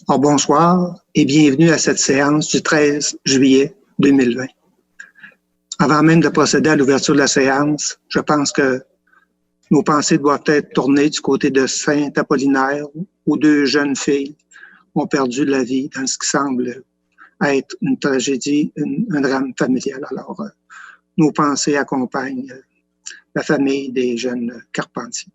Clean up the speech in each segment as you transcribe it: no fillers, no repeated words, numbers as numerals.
Alors, bonsoir et bienvenue à cette séance du 13 juillet 2020. Avant même de procéder à l'ouverture de la séance, je pense que nos pensées doivent être tournées du côté de Saint-Apollinaire où deux jeunes filles ont perdu la vie dans ce qui semble être une tragédie, un drame familial. Alors, nos pensées accompagnent la famille des jeunes Carpentier.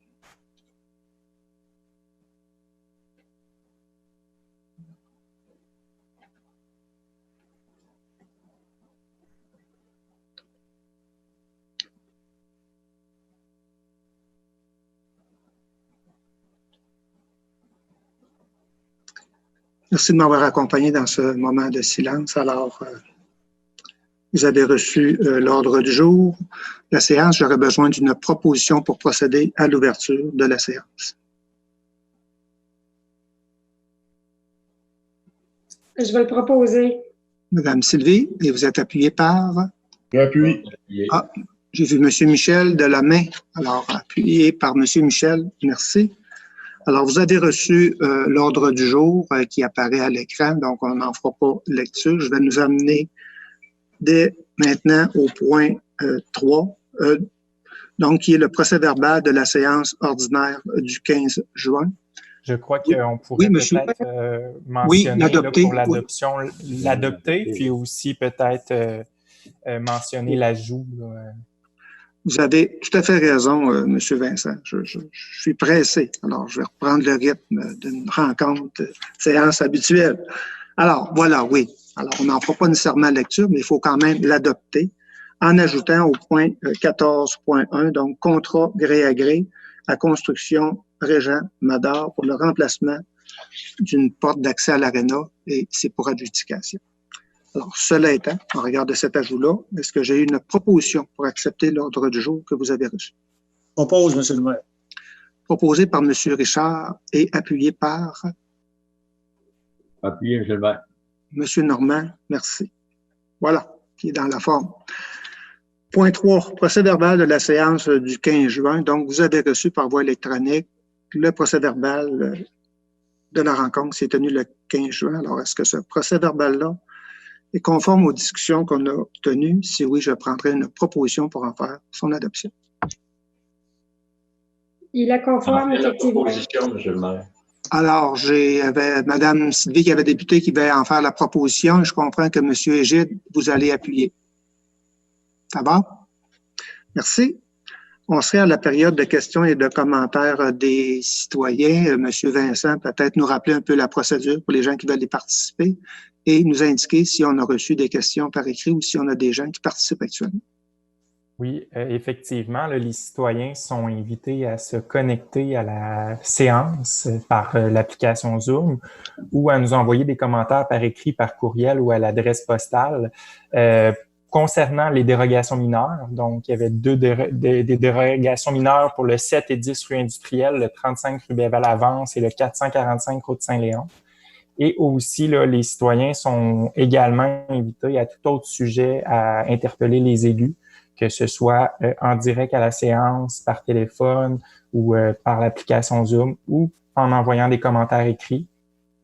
Merci de m'avoir accompagné dans ce moment de silence. Alors, vous avez reçu l'ordre du jour. La séance, j'aurais besoin d'une proposition pour procéder à l'ouverture de la séance. Je vais le proposer. Madame Sylvie, et vous êtes appuyée par? J'appuie. Ah, j'ai vu Monsieur Michel de la main. Alors, appuyé par Monsieur Michel. Merci. Alors, vous avez reçu l'ordre du jour qui apparaît à l'écran, donc on n'en fera pas lecture. Je vais nous amener dès maintenant au point 3, donc qui est le procès-verbal de la séance ordinaire du 15 juin. Je crois qu'on pourrait peut-être mentionner pour l'adoption, l'adopter, puis aussi peut-être mentionner l'ajout. Vous avez tout à fait raison, M. Vincent. Je suis pressé. Alors, je vais reprendre le rythme d'une rencontre, séance habituelle. Alors, voilà, oui. Alors, on n'en fera pas nécessairement lecture, mais il faut quand même l'adopter en ajoutant au point 14.1, donc contrat gré à gré à construction Régent Madar pour le remplacement d'une porte d'accès à l'aréna et c'est pour adjudication. Alors, cela étant, en regard de cet ajout-là, est-ce que j'ai une proposition pour accepter l'ordre du jour que vous avez reçu? Propose, M. le maire. Proposé par M. Richard et appuyé par? Appuyé, M. le maire. M. Normand, merci. Voilà, qui est dans la forme. Point 3, procès-verbal de la séance du 15 juin. Donc, vous avez reçu par voie électronique le procès-verbal de la rencontre qui s'est tenue le 15 juin. Alors, est-ce que ce procès-verbal-là est conforme aux discussions qu'on a tenues? Si oui, je prendrai une proposition pour en faire son adoption. Il est conforme, effectivement. Proposition, M. le maire. Alors, Mme Sylvie qui avait débuté qui va en faire la proposition. Je comprends que M. Égide, vous allez appuyer. Ça va? Merci. On serait à la période de questions et de commentaires des citoyens. M. Vincent, peut-être nous rappeler un peu la procédure pour les gens qui veulent y participer et nous indiquer si on a reçu des questions par écrit ou si on a des gens qui participent actuellement. Oui, effectivement, là, les citoyens sont invités à se connecter à la séance par l'application Zoom ou à nous envoyer des commentaires par écrit, par courriel ou à l'adresse postale. Concernant les dérogations mineures, donc il y avait des dérogations mineures pour le 7 et 10 rue industrielle, le 35 rue Béval-Avance et le 445 route Saint-Léon. Et aussi, là, les citoyens sont également invités à tout autre sujet à interpeller les élus, que ce soit en direct à la séance, par téléphone ou par l'application Zoom ou en envoyant des commentaires écrits.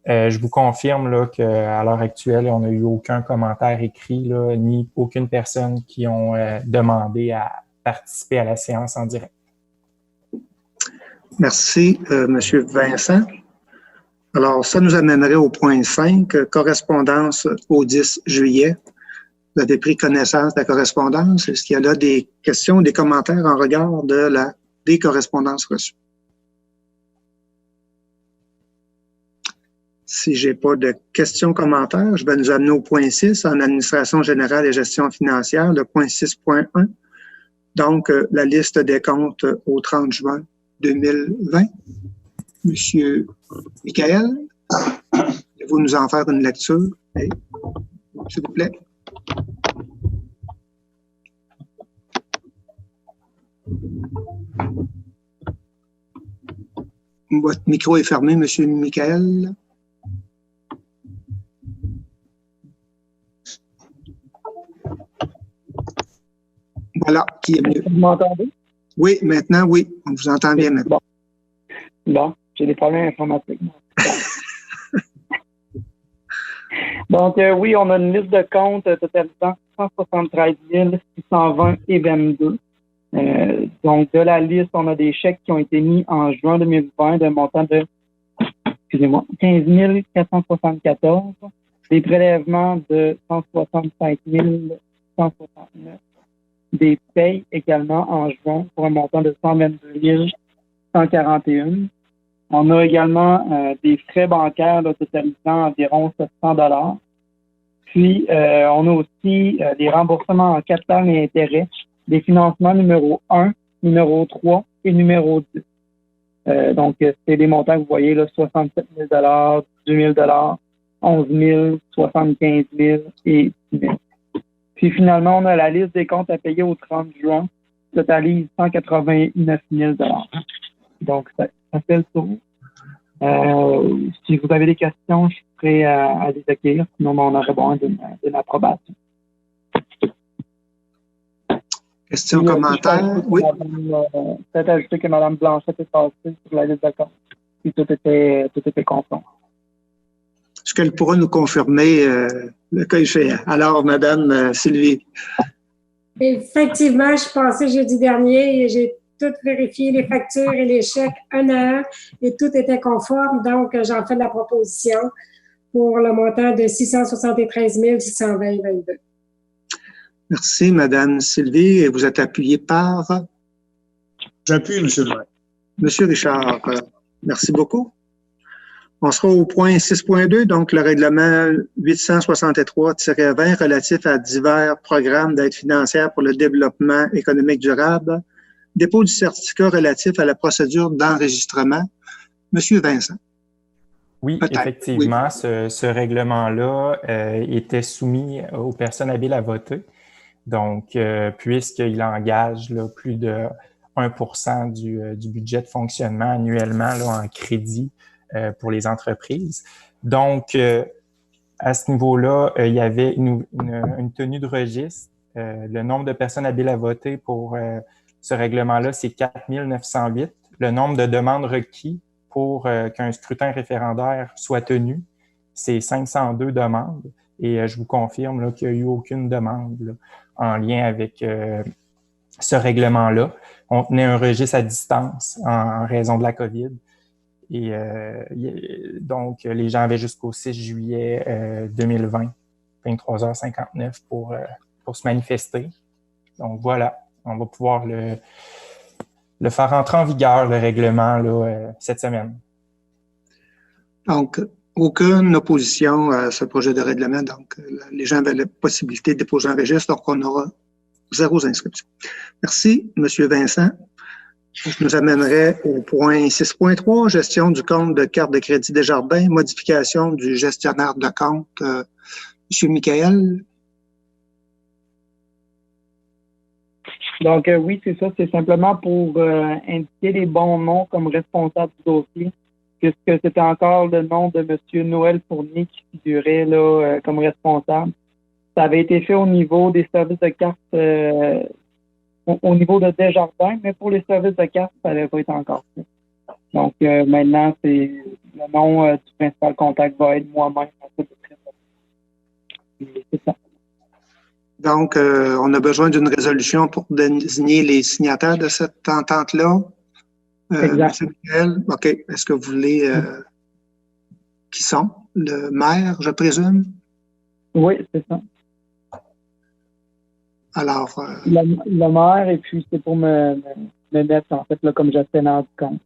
Je vous confirme là qu'à l'heure actuelle, on n'a eu aucun commentaire écrit là, ni aucune personne qui ont demandé à participer à la séance en direct. Merci, M. Vincent. Alors, ça nous amènerait au point 5, correspondance au 10 juillet. Vous avez pris connaissance de la correspondance. Est-ce qu'il y a là des questions, des commentaires en regard des correspondances reçues? Si j'ai pas de questions, commentaires, je vais nous amener au point 6, en administration générale et gestion financière, le point 6.1. Donc, la liste des comptes au 30 juin 2020. Monsieur Michael, voulez-vous nous en faire une lecture? S'il vous plaît. Votre micro est fermé, Monsieur Michael. Voilà, qui est mieux. Vous m'entendez? Oui, maintenant, oui. On vous entend bien maintenant. Bon, j'ai des problèmes informatiques. Donc, oui, on a une liste de comptes totalisant 173 620 et 22. Donc, de la liste, on a des chèques qui ont été mis en juin 2020 d'un montant de, 15 474, des prélèvements de 165 169, des payes également en juin pour un montant de 122 141. On a également des frais bancaires là, totalisant environ 700 $. Puis, on a aussi des remboursements en capital et intérêts, des financements numéro 1, numéro 3 et numéro 10. Donc, c'est des montants que vous voyez, là, 67 000 $, 2 000 $, 11 000, 75 000 et 10 000. Puis, finalement, on a la liste des comptes à payer au 30 juin, qui totalise 189 000 $. Donc, ça fait le tour. Si vous avez des questions, je suis prêt à les accueillir. Sinon, on aurait besoin d'une approbation. Questions, commentaires? Oui. Peut-être ajouter que Mme Blanchette est passée sur la liste de comptes. Puis tout était conforme. Est-ce qu'elle pourra nous confirmer le cas échéant? Alors, Mme Sylvie. Effectivement, je suis passée jeudi dernier et j'ai tout vérifié, les factures et les chèques un à un, et tout était conforme. Donc, j'en fais de la proposition pour le montant de 673 620,22. Merci, Mme Sylvie. Et vous êtes appuyée par? J'appuie, M. le maire. M. Richard, merci beaucoup. On sera au point 6.2, donc le règlement 863-20 relatif à divers programmes d'aide financière pour le développement économique durable. Dépôt du certificat relatif à la procédure d'enregistrement. Monsieur Vincent. Oui, effectivement, oui. Ce règlement-là était soumis aux personnes habiles à voter. Donc, puisqu'il engage là, plus de 1% du budget de fonctionnement annuellement là, en crédit pour les entreprises. Donc, à ce niveau-là, il y avait une tenue de registre. Le nombre de personnes habiles à voter pour ce règlement-là, c'est 4 908. Le nombre de demandes requis pour qu'un scrutin référendaire soit tenu, c'est 502 demandes. Et je vous confirme là, qu'il n'y a eu aucune demande là, en lien avec ce règlement-là. On tenait un registre à distance en raison de la COVID. Et donc, les gens avaient jusqu'au 6 juillet 2020, 23h59 pour se manifester. Donc, voilà, on va pouvoir le faire entrer en vigueur, le règlement, là, cette semaine. Donc, aucune opposition à ce projet de règlement. Donc, les gens avaient la possibilité de déposer un registre, donc on aura 0 inscription. Merci, M. Vincent. Je nous amènerai au point 6.3, gestion du compte de carte de crédit Desjardins, modification du gestionnaire de compte. M. Michael. Donc, oui, c'est ça. C'est simplement pour indiquer les bons noms comme responsable du dossier, puisque c'était encore le nom de M. Noël Fournier qui figurait là comme responsable. Ça avait été fait au niveau des services de carte, au niveau de Desjardins, mais pour les services de carte, ça n'avait pas été encore fait. Donc, maintenant, c'est le nom du principal contact va être moi-même. C'est ça. Donc, on a besoin d'une résolution pour désigner les signataires de cette entente-là. Exact. M. Michael, OK. Est-ce que vous voulez... qui sont? Le maire, je présume? Oui, c'est ça. Alors... le maire, et puis c'est pour me mettre, en fait, là, comme gestionnaire du compte.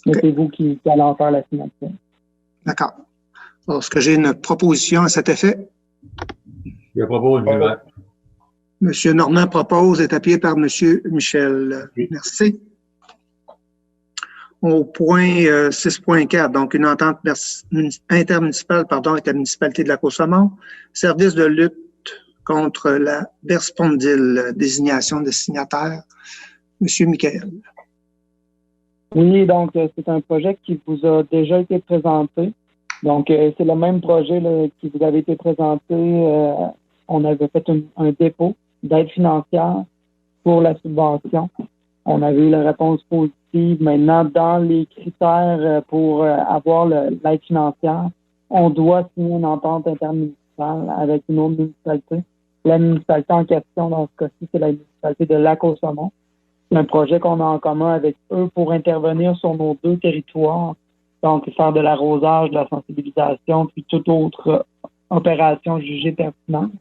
Mais okay. C'est vous qui allez en faire la signature. D'accord. Est-ce que j'ai une proposition à cet effet? Je propose, M. Normand propose, est appuyé par M. Michel. Oui. Merci. Au point 6.4, donc une entente intermunicipale avec la municipalité de Lac-aux-Saumons, service de lutte contre la berspondyle, désignation de signataires. M. Michael. Oui, donc c'est un projet qui vous a déjà été présenté. Donc, c'est le même projet là, qui vous avait été présenté. On avait fait un dépôt d'aide financière pour la subvention. On avait eu la réponse positive. Maintenant, dans les critères pour avoir l'aide financière, on doit signer une entente intermunicipale avec une autre municipalité. La municipalité en question, dans ce cas-ci, c'est la municipalité de Lac-aux-Saumons. C'est un projet qu'on a en commun avec eux pour intervenir sur nos 2 territoires. Donc, faire de l'arrosage, de la sensibilisation, puis toute autre opération jugée pertinente.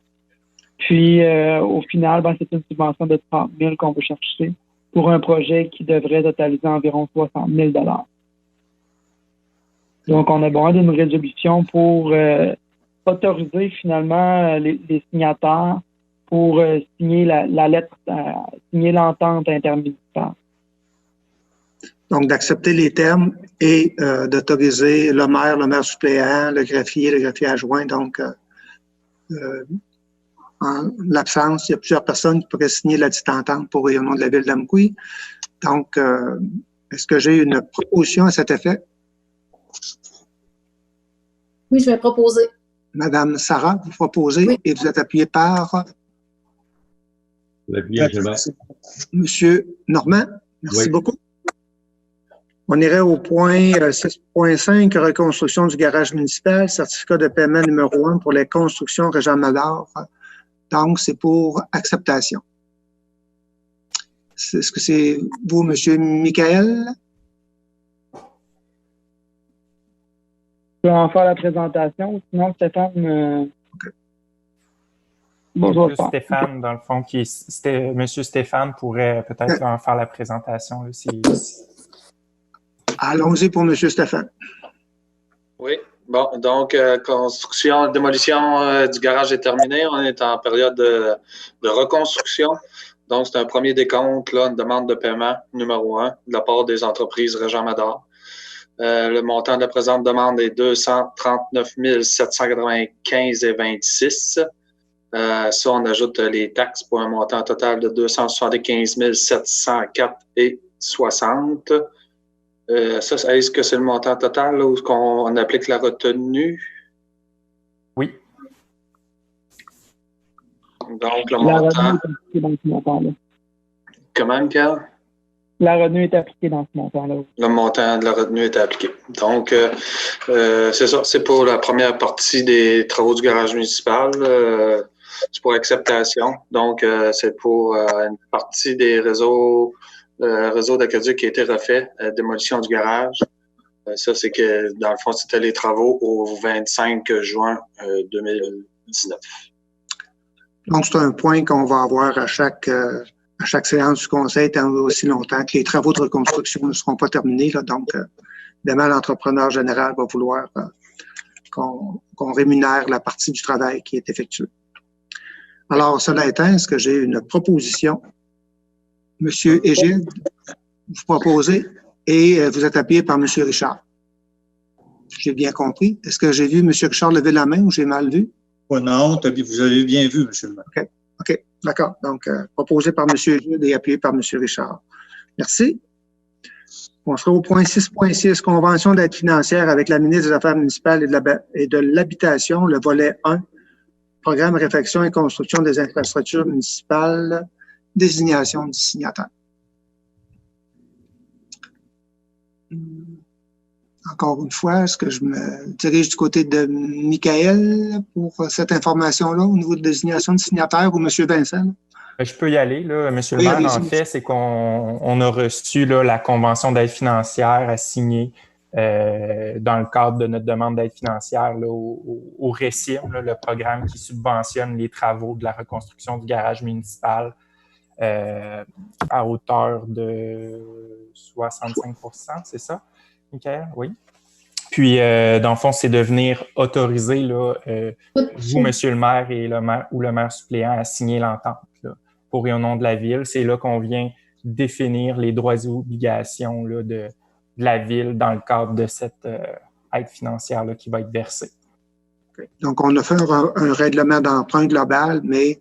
Puis, au final, c'est une subvention de 30 000 qu'on veut chercher pour un projet qui devrait totaliser environ 60 000 $. Donc, on a besoin d'une résolution pour autoriser finalement les signataires pour signer la lettre, signer l'entente intermunicipale. Donc, d'accepter les termes et d'autoriser le maire suppléant, le greffier adjoint. Donc, en l'absence, il y a plusieurs personnes qui pourraient signer la dite entente pour et au nom de la ville d'Amqui. Donc, est-ce que j'ai une proposition à cet effet? Oui, je vais proposer. Madame Sarah, vous proposez et vous êtes appuyé par Monsieur Normand. Merci beaucoup. On irait au point 6.5, reconstruction du garage municipal, certificat de paiement numéro 1 pour les constructions Régent Mador. Donc, c'est pour acceptation. Est-ce que c'est vous, Monsieur Michael? Je vais en faire la présentation, sinon Stéphane... Bonjour. Stéphane, dans le fond, Monsieur Stéphane pourrait peut-être en faire la présentation. Là, Allons-y pour Monsieur Stéphane. Oui. Bon, donc, démolition du garage est terminée. On est en période de reconstruction. Donc, c'est un premier décompte, là, une demande de paiement numéro 1 de la part des entreprises Régent Mador. Le montant de la présente demande est 239 795,26 $. Ça, on ajoute les taxes pour un montant total de 275 704,60 $. Est-ce que c'est le montant total là, où on applique la retenue? Oui. Donc, le montant... Comment, Pierre? La retenue est appliquée dans ce montant-là. Le montant de la retenue est appliqué. Donc, c'est ça. C'est pour la première partie des travaux du garage municipal. C'est pour acceptation. Donc, c'est pour une partie des réseaux d'aqueduc qui a été refait, démolition du garage. Ça, c'est que, dans le fond, c'était les travaux au 25 juin 2019. Donc, c'est un point qu'on va avoir à chaque séance du conseil, tant aussi longtemps que les travaux de reconstruction ne seront pas terminés. Là, donc, évidemment, l'entrepreneur général va vouloir qu'on rémunère la partie du travail qui est effectuée. Alors, cela étant, est-ce que j'ai une proposition? Monsieur Égide, vous proposez et vous êtes appuyé par Monsieur Richard. J'ai bien compris. Est-ce que j'ai vu Monsieur Richard lever la main ou j'ai mal vu? Oh non, vous avez bien vu, Monsieur le maire. OK, d'accord. Donc, proposé par Monsieur Égide et appuyé par Monsieur Richard. Merci. On sera au point 6.6, convention d'aide financière avec la ministre des Affaires municipales et de l'Habitation, le volet 1, programme réfection et construction des infrastructures municipales, désignation du signataire. Encore une fois, est-ce que je me dirige du côté de Michael pour cette information-là au niveau de désignation de signataire ou M. Vincent? Je peux y aller, là. Monsieur le maire, en fait, c'est qu'on a reçu là, la convention d'aide financière à signer dans le cadre de notre demande d'aide financière là, au RECIM, là, le programme qui subventionne les travaux de la reconstruction du garage municipal à hauteur de 65 %, c'est ça, Michael? Oui. Puis, dans le fond, c'est de venir autoriser là, vous, monsieur le maire, et le maire ou le maire suppléant à signer l'entente là, pour et au nom de la ville. C'est là qu'on vient définir les droits et obligations là, de la ville dans le cadre de cette aide financière là, qui va être versée. Okay. Donc, on a fait un règlement d'emprunt global, mais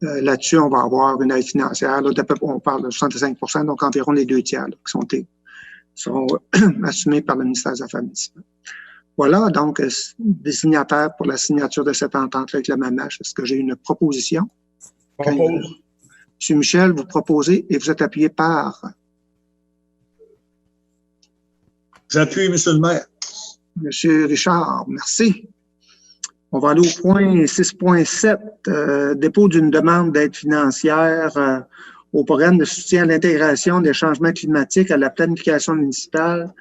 là-dessus, on va avoir une aide financière. Là, on parle de 65 %, donc environ les 2/3 là, qui sont assumés par le ministère des Affaires municipales. Voilà, donc, des signataires pour la signature de cette entente avec le MAMACH. Est-ce que j'ai une proposition? Propose. M. Michel, vous proposez et vous êtes appuyé par? J'appuie, Monsieur le maire. Monsieur Richard, merci. On va aller au point 6.7, dépôt d'une demande d'aide financière au programme de soutien à l'intégration des changements climatiques à la planification municipale,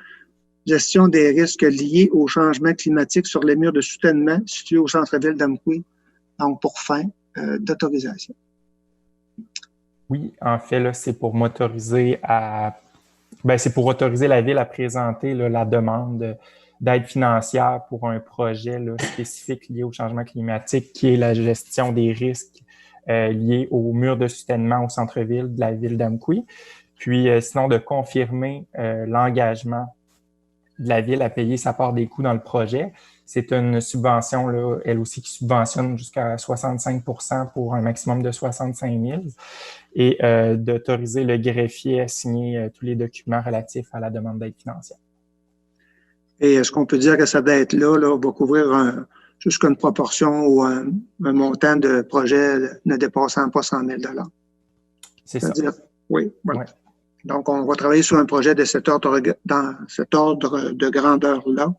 gestion des risques liés aux changements climatiques sur les murs de soutènement situés au centre-ville d'Amqui, donc pour fin d'autorisation. Oui, en fait, là, c'est pour m'autoriser c'est pour autoriser la Ville à présenter là, la demande d'aide financière pour un projet là, spécifique lié au changement climatique, qui est la gestion des risques liés aux murs de soutènement au centre-ville de la ville d'Amqui. Puis, sinon, de confirmer l'engagement de la Ville à payer sa part des coûts dans le projet. C'est une subvention, là, elle aussi, qui subventionne jusqu'à 65 % pour un maximum de 65 000 et d'autoriser le greffier à signer tous les documents relatifs à la demande d'aide financière. Et est-ce qu'on peut dire que cette dette-là va couvrir jusqu'à une proportion ou un montant de projet ne dépassant pas 100 000 $? C'est ça. Oui, voilà. Ouais. Donc, on va travailler sur un projet de dans cet ordre de grandeur-là.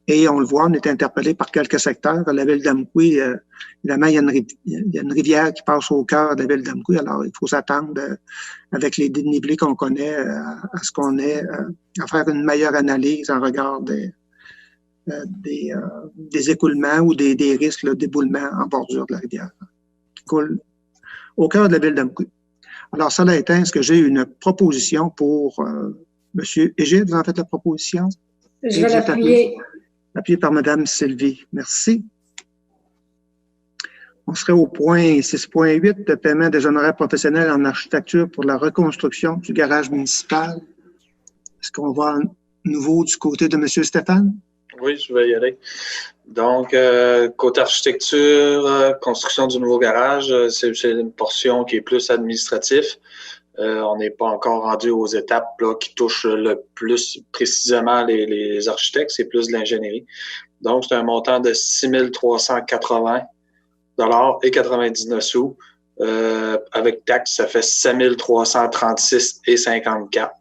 Et on le voit, on est interpellé par quelques secteurs. La ville d'Amqui, évidemment, il y a une rivière qui passe au cœur de la ville d'Amqui. Alors, il faut s'attendre, avec les dénivelés qu'on connaît, à ce qu'on ait à faire une meilleure analyse en regard des écoulements ou des risques d'éboulement en bordure de la rivière qui coule au cœur de la ville d'Amqui. Alors, cela étant, est-ce que j'ai une proposition pour M. Égide? Vous en faites la proposition? Je vais l'appuyer. Appuyé par Mme Sylvie. Merci. On serait au point 6.8, de paiement des honoraires professionnels en architecture pour la reconstruction du garage municipal. Est-ce qu'on va à nouveau du côté de M. Stéphane? Oui, je vais y aller. Donc, côté architecture, construction du nouveau garage, c'est une portion qui est plus administrative. On n'est pas encore rendu aux étapes là, qui touchent le plus précisément les architectes, c'est plus de l'ingénierie. Donc, c'est un montant de 6 380 $ et 99 sous. Avec taxes, ça fait 7 336 et 54.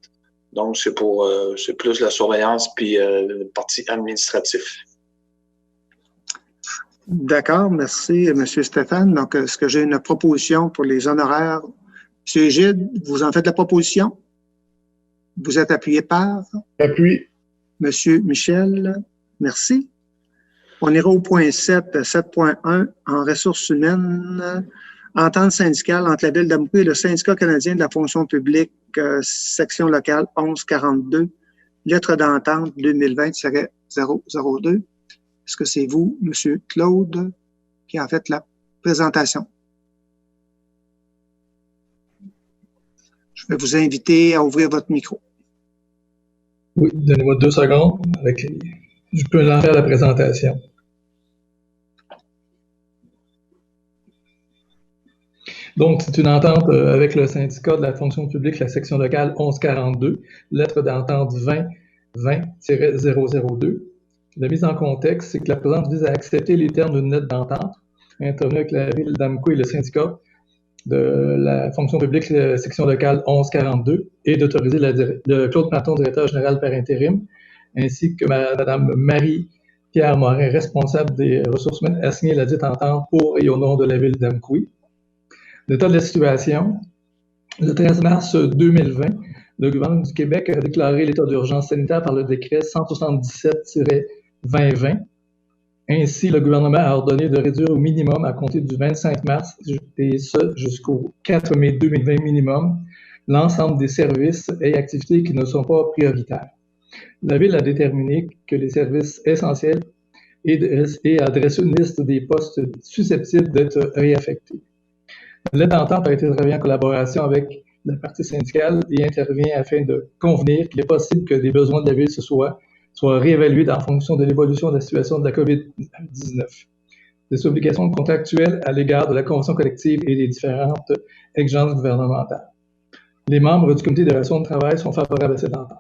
Donc, c'est plus la surveillance puis une partie administrative. D'accord, merci, M. Stéphane. Donc, est-ce que j'ai une proposition pour les honoraires? M. Égide, vous en faites la proposition? Vous êtes appuyé par? Appui. M. Michel, merci. On ira au point 7, 7.1, en ressources humaines, entente syndicale entre la Ville d'Amqui et le Syndicat canadien de la fonction publique, section locale 1142, lettre d'entente 2020-002. Est-ce que c'est vous, M. Claude, qui a fait la présentation? Je vais vous inviter à ouvrir votre micro. Oui, donnez-moi 2 secondes. Je peux lancer la présentation. Donc, c'est une entente avec le syndicat de la fonction publique, la section locale 1142, lettre d'entente 2020-002. La mise en contexte, c'est que la présente vise à accepter les termes d'une lettre d'entente intervenue avec la Ville d'Amqui et le syndicat de la fonction publique, la section locale 1142, et d'autoriser le Claude Planton, directeur général par intérim, ainsi que Mme Marie-Pierre Morin, responsable des ressources humaines, à signer la dite entente pour et au nom de la Ville d'Amqui. L'état de la situation, le 13 mars 2020, le gouvernement du Québec a déclaré l'état d'urgence sanitaire par le décret 177-2020. Ainsi, le gouvernement a ordonné de réduire au minimum à compter du 25 mars et ce jusqu'au 4 mai 2020 minimum l'ensemble des services et activités qui ne sont pas prioritaires. La Ville a déterminé que les services essentiels et a dressé une liste des postes susceptibles d'être réaffectés. L'aide d'entente a été travaillée en collaboration avec la partie syndicale et intervient afin de convenir qu'il est possible que les besoins de la Ville soient réévalués en fonction de l'évolution de la situation de la COVID-19. Des obligations contractuelles à l'égard de la convention collective et des différentes exigences gouvernementales. Les membres du comité de relations de travail sont favorables à cette entente.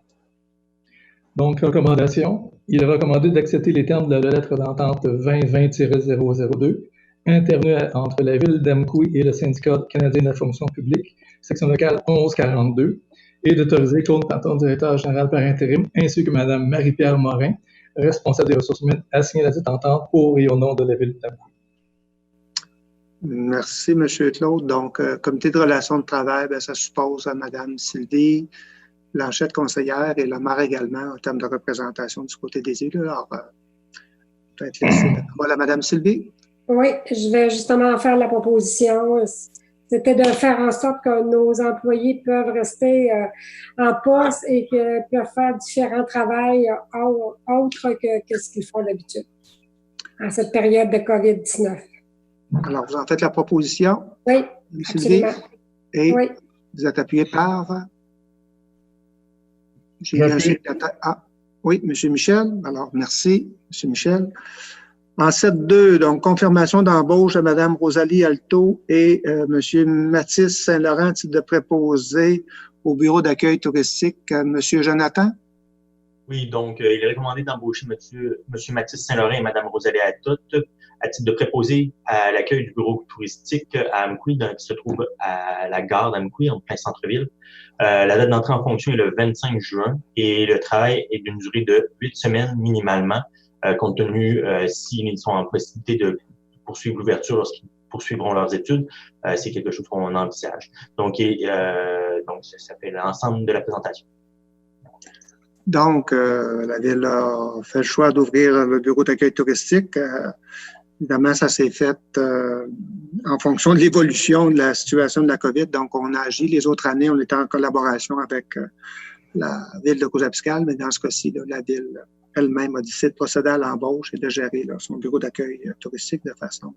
Donc, recommandation. Il est recommandé d'accepter les termes de la lettre d'entente 2020-002 intervenue entre la Ville d'Amqui et le syndicat canadien de la fonction publique, section locale 1142, et d'autoriser Claude Planton, directeur général par intérim, ainsi que Mme Marie-Pierre Morin, responsable des ressources humaines a signé la dite entente pour et au nom de la Ville d'Amqui. Merci, M. Claude. Donc, comité de relations de travail, ça suppose à Mme Sylvie Blanchette, conseillère, et le maire également, en termes de représentation du côté des élus. Alors, peut-être laisser la parole à Mme Sylvie. Oui, je vais justement faire la proposition. C'était de faire en sorte que nos employés peuvent rester en poste et que peuvent faire différents travails autres que ce qu'ils font d'habitude en cette période de COVID-19. Alors, vous en faites la proposition? Oui, Sylvie, absolument. et oui. Vous êtes appuyé par? Oui, M. Michel. Alors, merci, M. Michel. En 7.2, donc, confirmation d'embauche à Mme Rosalie Alto et M. Mathis Saint-Laurent, titre de préposé au bureau d'accueil touristique. M. Jonathan? Oui, donc, il est recommandé d'embaucher M. Mathis Saint-Laurent et Mme Rosalie Alto à titre de préposé à l'accueil du bureau touristique à Amqui, qui se trouve à la gare d'Amqui, en plein centre-ville. La date d'entrée en fonction est le 25 juin et le travail est d'une durée de 8 semaines minimalement, compte tenu s'ils sont en possibilité de poursuivre l'ouverture lorsqu'ils poursuivront leurs études. C'est quelque chose qu'on envisage. Donc, ça fait l'ensemble de la présentation. Donc, la Ville a fait le choix d'ouvrir le bureau d'accueil touristique. Évidemment, ça s'est fait en fonction de l'évolution de la situation de la COVID. Donc, on a agi. Les autres années, on était en collaboration avec la Ville de Cozapiscal, mais dans ce cas-ci, la Ville elle-même a décidé de procéder à l'embauche et de gérer son bureau d'accueil touristique de façon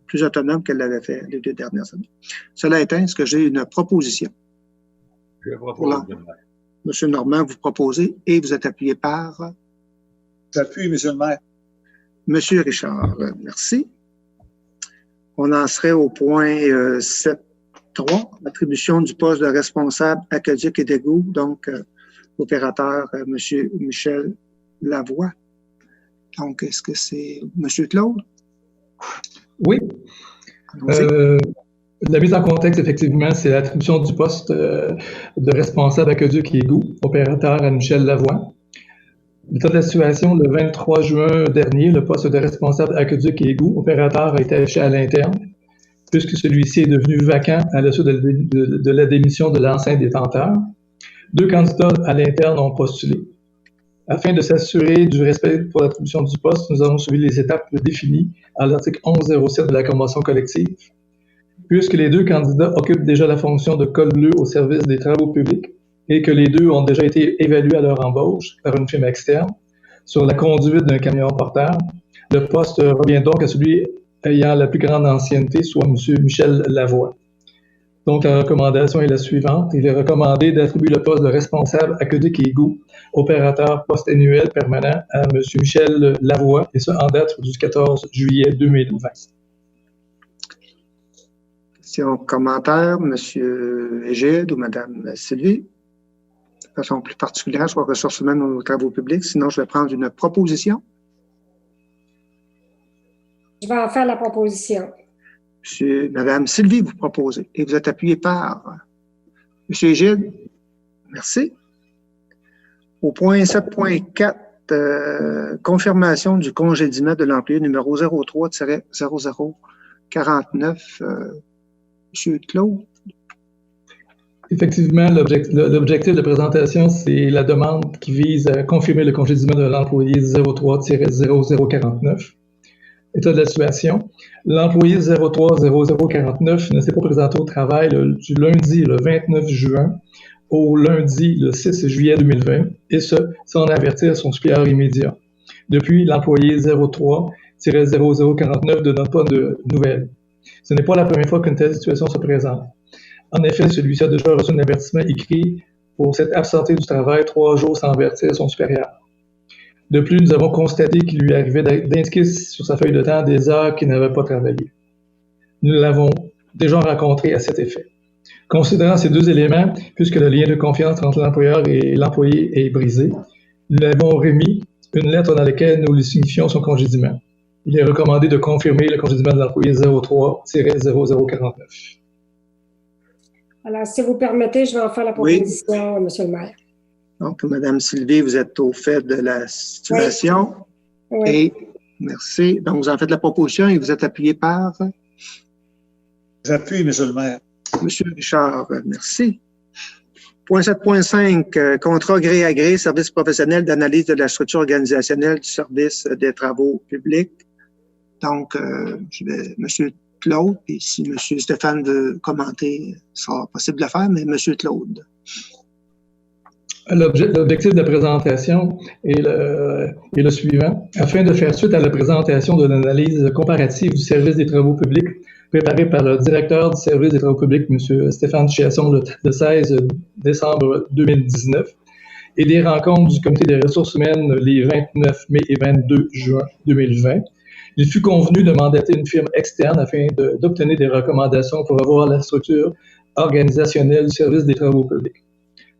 plus autonome qu'elle l'avait fait les 2 dernières années. Cela étant, est-ce que j'ai une proposition? Je propose. M. Normand, vous proposez et vous êtes appuyé par? J'appuie, M. le maire. M. Richard, merci. On en serait au point 7.3, l'attribution du poste de responsable aqueduc et d'égout, donc opérateur M. Michel Lavoie. Donc, est-ce que c'est M. Claude? Oui. La mise en contexte, effectivement, c'est l'attribution du poste de responsable aqueduc et égout, opérateur à Michel Lavoie. L'état de la situation, le 23 juin dernier, le poste de responsable aqueduc et égout, opérateur, a été affiché à l'interne, puisque celui-ci est devenu vacant à la suite de la démission de l'ancien détenteur. 2 candidats à l'interne ont postulé. Afin de s'assurer du respect pour l'attribution du poste, nous avons suivi les étapes définies à l'article 1107 de la Convention collective. Puisque les 2 candidats occupent déjà la fonction de col bleu au service des travaux publics et que les 2 ont déjà été évalués à leur embauche par une firme externe sur la conduite d'un camion porteur, le poste revient donc à celui ayant la plus grande ancienneté, soit M. Michel Lavoie. Donc, la recommandation est la suivante. Il est recommandé d'attribuer le poste de responsable aqueduc et égout, opérateur poste annuel permanent à M. Michel Lavoie, et ce, en date du 14 juillet 2020. Questions, commentaires, M. Égide ou Mme Sylvie? De façon plus particulière, soit ressources humaines ou travaux publics. Sinon, je vais prendre une proposition. Je vais en faire la proposition. Mme Sylvie, vous proposez. Et vous êtes appuyé par M. Égide. Merci. Au point 7.4, confirmation du congédiement de l'employé numéro 03-0049. M. Claude. Effectivement, l'objectif de présentation, c'est la demande qui vise à confirmer le congédiement de l'employé 03-0049. État de la situation. L'employé 03-0049 ne s'est pas présenté au travail du lundi le 29 juin au lundi le 6 juillet 2020, et ce, sans avertir son supérieur immédiat. Depuis, l'employé 03-0049 ne donne pas de nouvelles. Ce n'est pas la première fois qu'une telle situation se présente. En effet, celui-ci a déjà reçu un avertissement écrit pour s'être absenté du travail 3 jours sans avertir son supérieur. De plus, nous avons constaté qu'il lui arrivait d'indiquer sur sa feuille de temps des heures qu'il n'avait pas travaillé. Nous l'avons déjà rencontré à cet effet. Considérant ces 2 éléments, puisque le lien de confiance entre l'employeur et l'employé est brisé, nous lui avons remis une lettre dans laquelle nous lui signifions son congédiement. Il est recommandé de confirmer le congédiement de l'employé 03-0049. Alors, si vous permettez, je vais en faire la proposition, M. le maire. Donc, Mme Sylvie, vous êtes au fait de la situation. Oui. Et merci. Donc, vous en faites la proposition et vous êtes appuyé par J'appuie, Monsieur le maire. M. Richard. Merci. Point 7.5, contrat gré à gré, service professionnel d'analyse de la structure organisationnelle du service des travaux publics. Donc, je vais, M. Claude, et si M. Stéphane veut commenter, ce sera possible de le faire, mais M. Claude. L'objectif de la présentation est le suivant. Afin de faire suite à la présentation de l'analyse comparative du service des travaux publics préparée par le directeur du service des travaux publics, M. Stéphane Chiasson, le 16 décembre 2019, et des rencontres du comité des ressources humaines les 29 mai et 22 juin 2020, il fut convenu de mandater une firme externe afin d'obtenir des recommandations pour revoir la structure organisationnelle du service des travaux publics.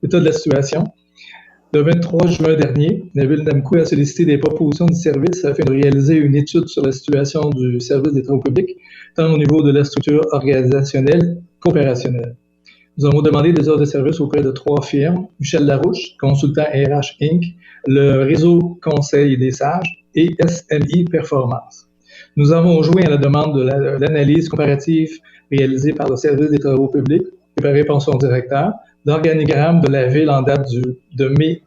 L'état de la situation. Le 23 juin dernier, la Ville d'Amqui a sollicité des propositions du service afin de réaliser une étude sur la situation du service des travaux publics, tant au niveau de la structure organisationnelle qu'opérationnelle. Nous avons demandé des ordres de service auprès de 3 firmes, Michel Larouche, consultant RH Inc., le Réseau Conseil des Sages et SMI Performance. Nous avons joint à la demande de l'analyse comparative réalisée par le service des travaux publics, préparée par son directeur, l'organigramme de la Ville en date de mai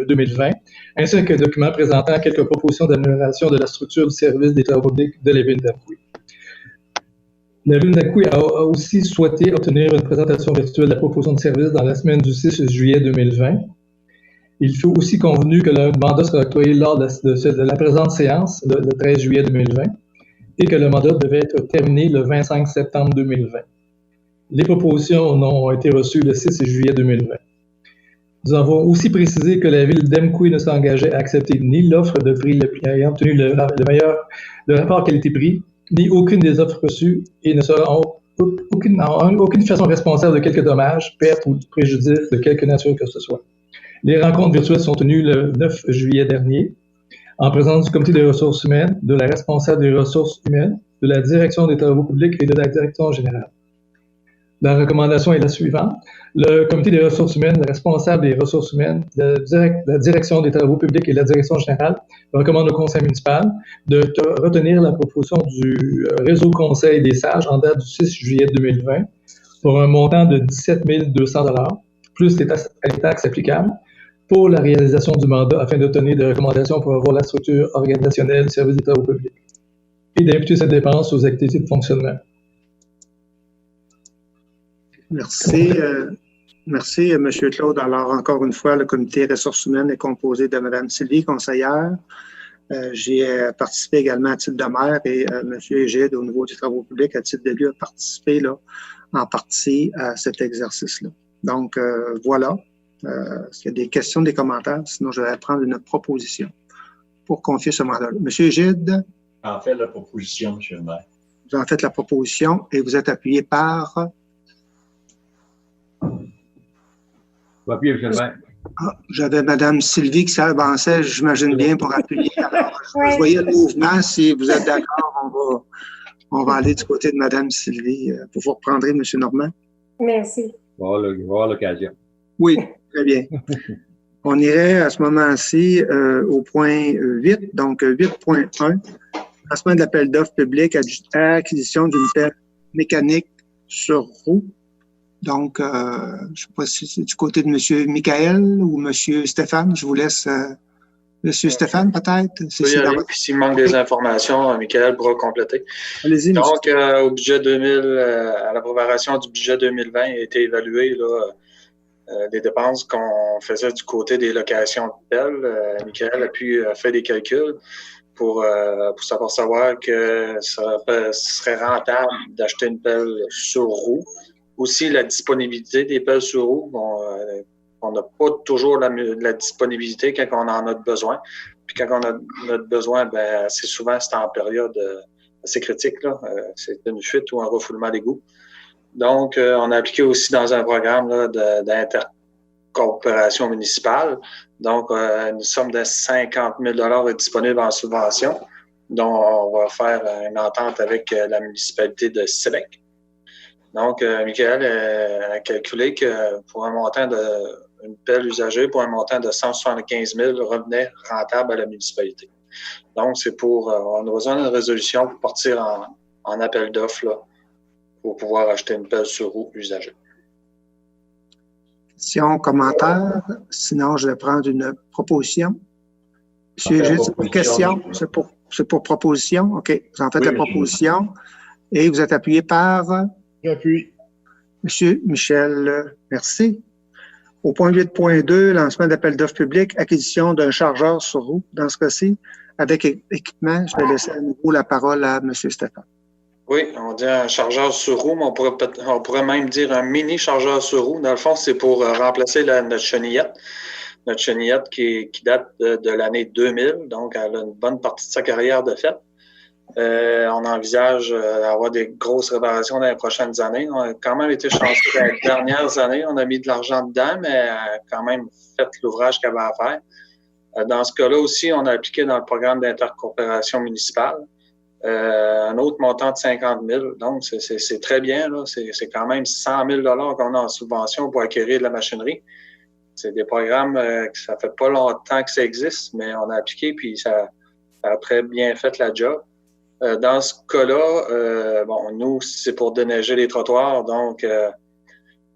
2020, ainsi qu'un document présentant quelques propositions d'amélioration de la structure du service des travaux publics de la Ville d'Amqui. La Ville d'Amqui a aussi souhaité obtenir une présentation virtuelle de la proposition de service dans la semaine du 6 juillet 2020. Il fut aussi convenu que le mandat sera octroyé lors de la présente séance, le 13 juillet 2020, et que le mandat devait être terminé le 25 septembre 2020. Les propositions ont été reçues le 6 juillet 2020. Nous avons aussi précisé que la Ville d'Amqui ne s'engageait à accepter ni l'offre de prix ayant obtenu le rapport qualité-prix, ni aucune des offres reçues et ne sera en aucune façon responsable de quelques dommages, pertes ou préjudices de quelque nature que ce soit. Les rencontres virtuelles sont tenues le 9 juillet dernier, en présence du comité des ressources humaines, de la responsable des ressources humaines, de la direction des travaux publics et de la direction générale. La recommandation est la suivante. Le comité des ressources humaines, le responsable des ressources humaines, la direction des travaux publics et la direction générale recommandent au conseil municipal de retenir la proposition du réseau conseil des sages en date du 6 juillet 2020 pour un montant de 17 200 $ plus les taxes applicables pour la réalisation du mandat afin d'obtenir des recommandations pour avoir la structure organisationnelle du service des travaux publics et d'imputer cette dépense aux activités de fonctionnement. Merci. Merci, M. Claude. Alors, encore une fois, le comité ressources humaines est composé de Mme Sylvie, conseillère. J'y ai participé également à titre de maire et M. Égide, au niveau des travaux publics, à titre d'élu, a participé là, en partie à cet exercice-là. Donc, voilà. Est-ce qu'il y a des questions, des commentaires? Sinon, je vais prendre une proposition pour confier ce mandat-là. M. Égide? En fait, la proposition, M. le maire. Vous en faites la proposition et vous êtes appuyé par... Appuyé, M. le maire. Ah, j'avais Mme Sylvie qui s'avançait, j'imagine bien, pour appuyer. Alors, je voyais le mouvement. Si vous êtes d'accord, on va aller du côté de Mme Sylvie. Vous vous reprendrez, M. Normand? Merci. On va avoir l'occasion. Oui, très bien. On irait à ce moment-ci au point 8, donc 8.1, lancement de l'appel d'offres public à acquisition d'une pelle mécanique sur roue. Donc, je ne sais pas si c'est du côté de M. Michael ou M. Stéphane. Je vous laisse M. Stéphane, peut-être. Oui, puis s'il manque des informations, Michael pourra compléter. Allez-y, M. Donc, au budget 2000, à la préparation du budget 2020, a été évalué là, des dépenses qu'on faisait du côté des locations de pelles. Michael a pu faire des calculs pour savoir que ça serait rentable d'acheter une pelle sur roue. Aussi, la disponibilité des pelles sur roue. On n'a pas toujours la disponibilité quand on en a besoin. Puis quand on a notre besoin, ben assez souvent, c'est en période assez critique. C'est une fuite ou un refoulement d'égout. Donc, on a appliqué aussi dans un programme d'intercoopération municipale. Donc, une somme de 50 000 est disponible en subvention, dont on va faire une entente avec la municipalité de Sébec. Donc, Michael a calculé que pour un montant de une pelle usagée pour un montant de 175 000 revenait rentable à la municipalité. Donc, c'est on a besoin d'une résolution pour partir en appel d'offres là, pour pouvoir acheter une pelle sur roue usagée. Questions, commentaires? Sinon, je vais prendre une proposition. Monsieur Gilles, c'est pour question? C'est pour proposition? OK. Vous en faites la proposition. Et vous êtes appuyé par? J'appuie. Monsieur Michel, merci. Au point 8.2, lancement d'appel d'offres public, acquisition d'un chargeur sur roue, dans ce cas-ci, avec équipement. Je vais laisser à nouveau la parole à M. Stéphane. Oui, on dit un chargeur sur roue, mais on pourrait même dire un mini chargeur sur roue. Dans le fond, c'est pour remplacer notre chenillette. Notre chenillette qui date de l'année 2000, donc elle a une bonne partie de sa carrière de fait. On envisage d'avoir des grosses réparations dans les prochaines années. On a quand même été chanceux dans les dernières années. On a mis de l'argent dedans, mais quand même fait l'ouvrage qu'il y avait à faire. Dans ce cas-là aussi, on a appliqué dans le programme d'intercoopération municipale un autre montant de 50 000. Donc, c'est très bien. C'est quand même 100 000 $ qu'on a en subvention pour acquérir de la machinerie. C'est des programmes que ça fait pas longtemps que ça existe, mais on a appliqué puis ça a très bien fait la job. Dans ce cas-là, nous, c'est pour déneiger les trottoirs, donc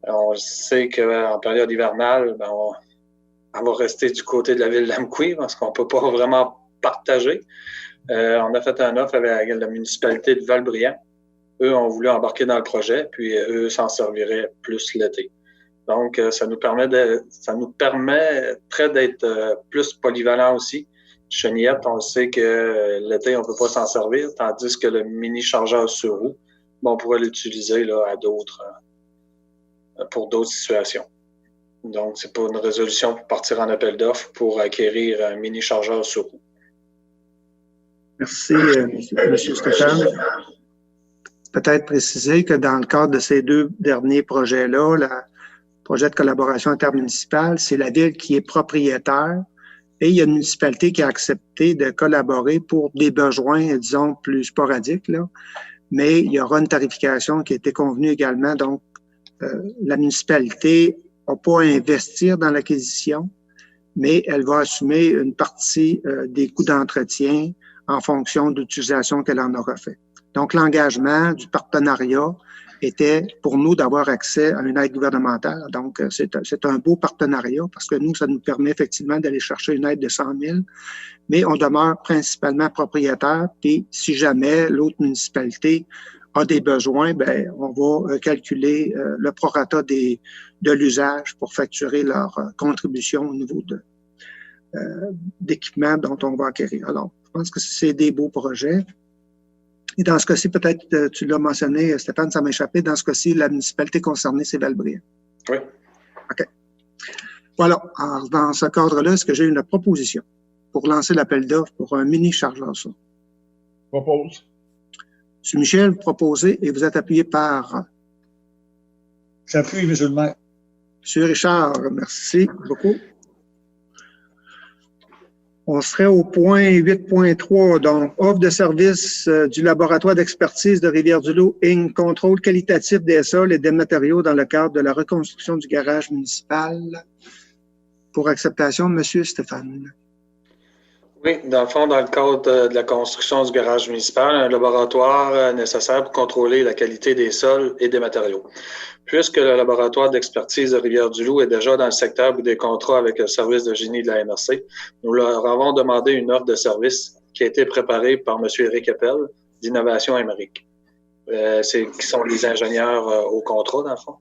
on sait qu'en période hivernale, on va rester du côté de la ville d'Amqui parce qu'on peut pas vraiment partager. On a fait un offre avec la municipalité de Val-Briand. Eux ont voulu embarquer dans le projet, puis eux s'en serviraient plus l'été. Donc, ça nous permet d'être plus polyvalent aussi. Chenillette, on sait que l'été, on ne peut pas s'en servir, tandis que le mini chargeur sur roue, on pourrait l'utiliser là, pour d'autres situations. Donc, c'est pour une résolution pour partir en appel d'offres pour acquérir un mini chargeur sur roue. Merci, M. Stéphane. Peut-être préciser que dans le cadre de ces deux derniers projets-là, le projet de collaboration intermunicipale, c'est la ville qui est propriétaire. Et il y a une municipalité qui a accepté de collaborer pour des besoins, disons, plus sporadiques, là. Mais il y aura une tarification qui a été convenue également. Donc, la municipalité n'a pas à investir dans l'acquisition, mais elle va assumer une partie des coûts d'entretien en fonction de l'utilisation qu'elle en aura fait. Donc, l'engagement du partenariat était pour nous d'avoir accès à une aide gouvernementale. Donc, c'est un beau partenariat parce que nous, ça nous permet effectivement d'aller chercher une aide de 100 000, mais on demeure principalement propriétaire. Puis, si jamais l'autre municipalité a des besoins, on va calculer le prorata de l'usage pour facturer leur contribution au niveau d'équipement dont on va acquérir. Alors, je pense que c'est des beaux projets. Et dans ce cas-ci, peut-être, tu l'as mentionné, Stéphane, ça m'a échappé. Dans ce cas-ci, la municipalité concernée, c'est Val-Briand. Oui. OK. Voilà. Alors, dans ce cadre-là, est-ce que j'ai une proposition pour lancer l'appel d'offres pour un mini chargeur sur? Propose. M. Michel, vous proposez et vous êtes appuyé par? J'appuie, M. le maire. M. Richard, merci beaucoup. On serait au point 8.3, donc offre de service du laboratoire d'expertise de Rivière-du-Loup, Inc., contrôle qualitatif des sols et des matériaux dans le cadre de la reconstruction du garage municipal. Pour acceptation, M. Stéphane. Oui, dans le fond, dans le cadre de la construction du garage municipal, un laboratoire nécessaire pour contrôler la qualité des sols et des matériaux. Puisque le laboratoire d'expertise de Rivière-du-Loup est déjà dans le secteur des contrats avec le service de génie de la MRC, nous leur avons demandé une offre de service qui a été préparée par M. Éric Appel d'Innovation Amérique. Qui sont les ingénieurs au contrat, dans le fond.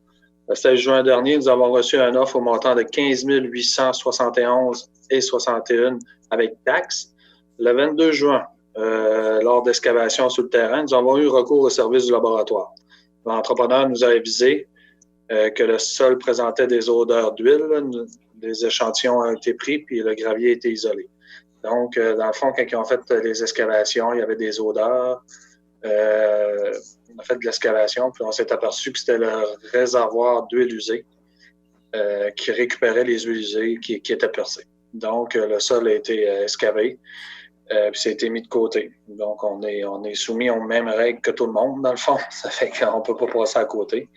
Le 16 juin dernier, nous avons reçu une offre au montant de 15 871,61 avec taxes. Le 22 juin, lors d'excavations sur le terrain, nous avons eu recours au service du laboratoire. L'entrepreneur nous a avisé que le sol présentait des odeurs d'huile. Des échantillons ont été pris, puis le gravier a été isolé. Donc, dans le fond, quand ils ont fait les excavations, il y avait des odeurs. On a fait de l'excavation, puis on s'est aperçu que c'était le réservoir d'huile usée qui récupérait les huiles usées qui étaient percées. Donc, le sol a été excavé, puis ça a été mis de côté. Donc, on est soumis aux mêmes règles que tout le monde, dans le fond. Ça fait qu'on ne peut pas passer à côté.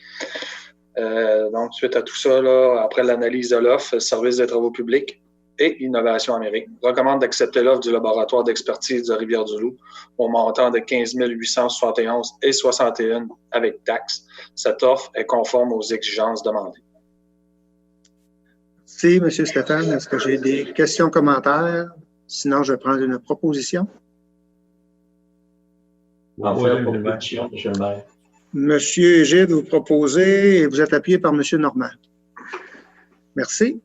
Donc, suite à tout ça, là, après l'analyse de l'offre, Service des travaux publics et Innovation Amérique recommande d'accepter l'offre du laboratoire d'expertise de Rivière-du-Loup au montant de 15 871,61 avec taxes. Cette offre est conforme aux exigences demandées. Merci, M. Stéphane. Est-ce que j'ai des questions, commentaires? Sinon, je vais prendre une proposition. En fait, proposition, M. le maire. Monsieur Gide, vous proposez et vous êtes appuyé par M. Normand. Merci.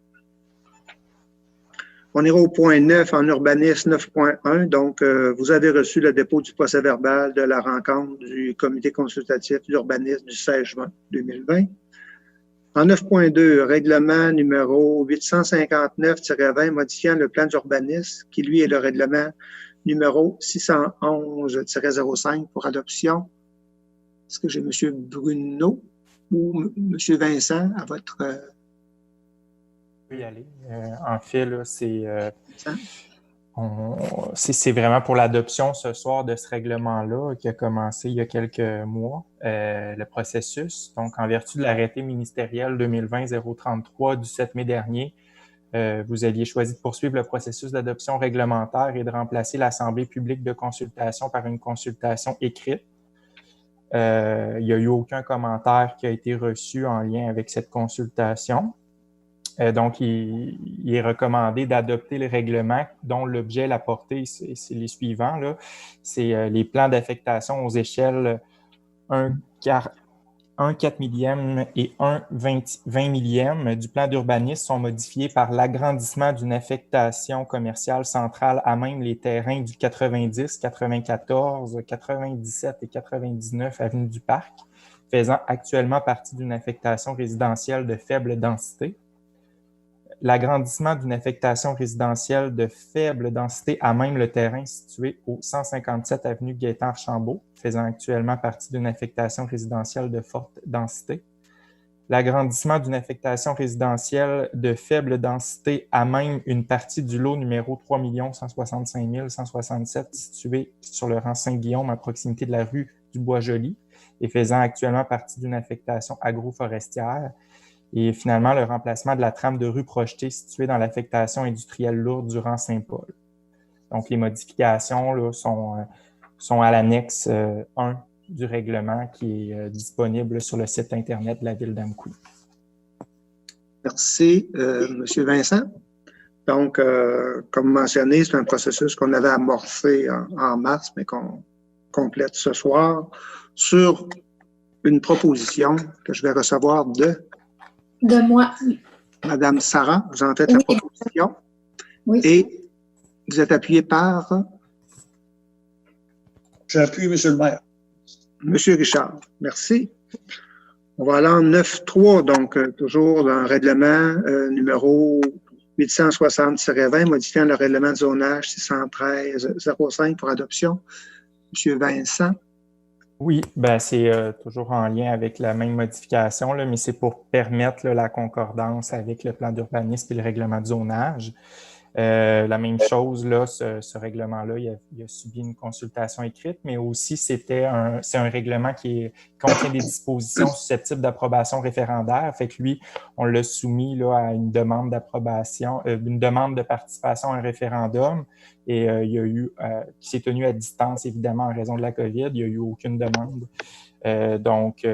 On ira au point 9 en urbanisme 9.1. Donc, vous avez reçu le dépôt du procès-verbal de la rencontre du comité consultatif d'urbanisme du 16 juin 2020. En 9.2, règlement numéro 859-20 modifiant le plan d'urbanisme, qui lui est le règlement numéro 611-05 pour adoption. Est-ce que j'ai M. Bruno ou M. Vincent à votre... Je peux y aller. En fait, là, c'est vraiment pour l'adoption ce soir de ce règlement-là qui a commencé il y a quelques mois, le processus. Donc, en vertu de l'arrêté ministériel 2020-033 du 7 mai dernier, vous aviez choisi de poursuivre le processus d'adoption réglementaire et de remplacer l'Assemblée publique de consultation par une consultation écrite. Il n'y a eu aucun commentaire qui a été reçu en lien avec cette consultation. Donc, il est recommandé d'adopter les règlements dont l'objet, la portée, c'est les suivants, là. C'est les plans d'affectation aux échelles 1/4 millième et 1/20 millième du plan d'urbanisme sont modifiés par l'agrandissement d'une affectation commerciale centrale à même les terrains du 90, 94, 97 et 99 avenue du Parc, faisant actuellement partie d'une affectation résidentielle de faible densité. L'agrandissement d'une affectation résidentielle de faible densité à même le terrain situé au 157 avenue Gaétard-Chambault, faisant actuellement partie d'une affectation résidentielle de forte densité. L'agrandissement d'une affectation résidentielle de faible densité à même une partie du lot numéro 3 165 167 situé sur le rang Saint-Guillaume à proximité de la rue du Bois-Joli et faisant actuellement partie d'une affectation agroforestière. Et finalement, le remplacement de la trame de rue projetée située dans l'affectation industrielle lourde du rang Saint-Paul. Donc, les modifications là, sont à l'annexe 1 du règlement qui est disponible sur le site Internet de la Ville d'Amqui. Merci, M. Vincent. Donc, comme mentionné, c'est un processus qu'on avait amorcé en mars, mais qu'on complète ce soir sur une proposition que je vais recevoir de moi. Madame Sarah, vous en faites la proposition. Oui. Et vous êtes appuyé par J'appuie, M. le maire. M. Richard. Merci. On va aller en 9.3, donc toujours dans le règlement numéro 860-20 modifiant le règlement de zonage 613-05 pour adoption. M. Vincent. Oui, ben c'est toujours en lien avec la même modification, là, mais c'est pour permettre là, la concordance avec le plan d'urbanisme et le règlement de zonage. La même chose, là, ce règlement-là, il a subi une consultation écrite, mais aussi c'est un règlement qui contient des dispositions susceptibles d'approbation référendaire. Fait que lui, on l'a soumis là, à une demande d'approbation, une demande de participation à un référendum. Et il y a eu, qui s'est tenu à distance, évidemment, en raison de la COVID. Il n'y a eu aucune demande. Donc,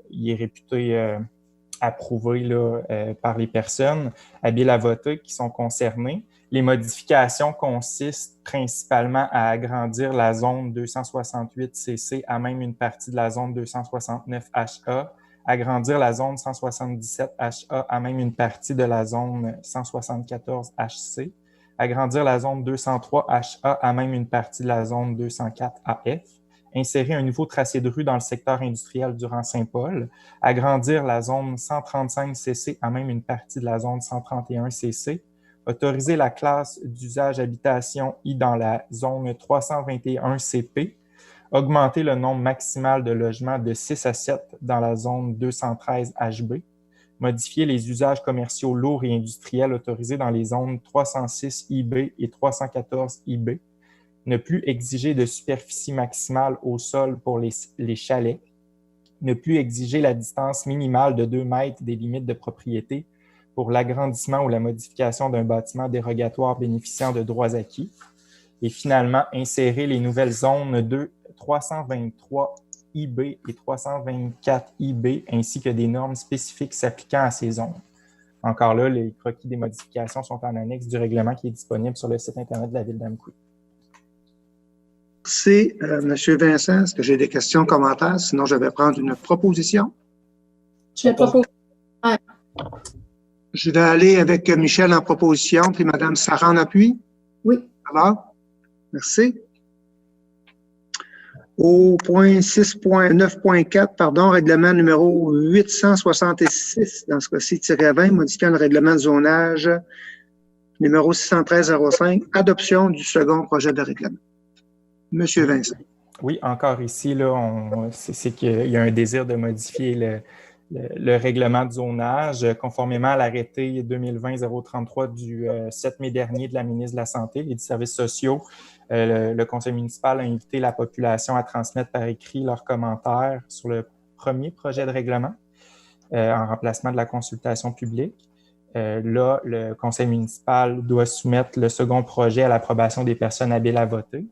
il est réputé approuvé là, par les personnes habiles à voter qui sont concernées. Les modifications consistent principalement à agrandir la zone 268CC à même une partie de la zone 269HA, agrandir la zone 177HA à même une partie de la zone 174HC, agrandir la zone 203HA à même une partie de la zone 204AF, insérer un nouveau tracé de rue dans le secteur industriel du rang Saint-Paul, agrandir la zone 135CC à même une partie de la zone 131CC, autoriser la classe d'usage habitation I dans la zone 321CP, augmenter le nombre maximal de logements de 6 à 7 dans la zone 213HB, modifier les usages commerciaux lourds et industriels autorisés dans les zones 306IB et 314IB, ne plus exiger de superficie maximale au sol pour les chalets, ne plus exiger la distance minimale de 2 mètres des limites de propriété pour l'agrandissement ou la modification d'un bâtiment dérogatoire bénéficiant de droits acquis. Et finalement, insérer les nouvelles zones 323 IB et 324 IB, ainsi que des normes spécifiques s'appliquant à ces zones. Encore là, les croquis des modifications sont en annexe du règlement qui est disponible sur le site Internet de la Ville d'Amqui. Merci, M. Vincent. Est-ce que j'ai des questions, commentaires? Sinon, je vais prendre une proposition. Je propose. Ouais. Je vais aller avec Michel en proposition, puis Mme Sarah en appui. Oui. Ça va? Merci. Au point 6.9.4, pardon, règlement numéro 866, dans ce cas-ci, -20, modifiant le règlement de zonage numéro 613-05, adoption du second projet de règlement. Monsieur Vincent. Oui, encore ici, là, c'est qu'il y a un désir de modifier le règlement de zonage conformément à l'arrêté 2020-033 du 7 mai dernier de la ministre de la Santé et des Services sociaux. Le conseil municipal a invité la population à transmettre par écrit leurs commentaires sur le premier projet de règlement en remplacement de la consultation publique. Là, le conseil municipal doit soumettre le second projet à l'approbation des personnes habiles à voter.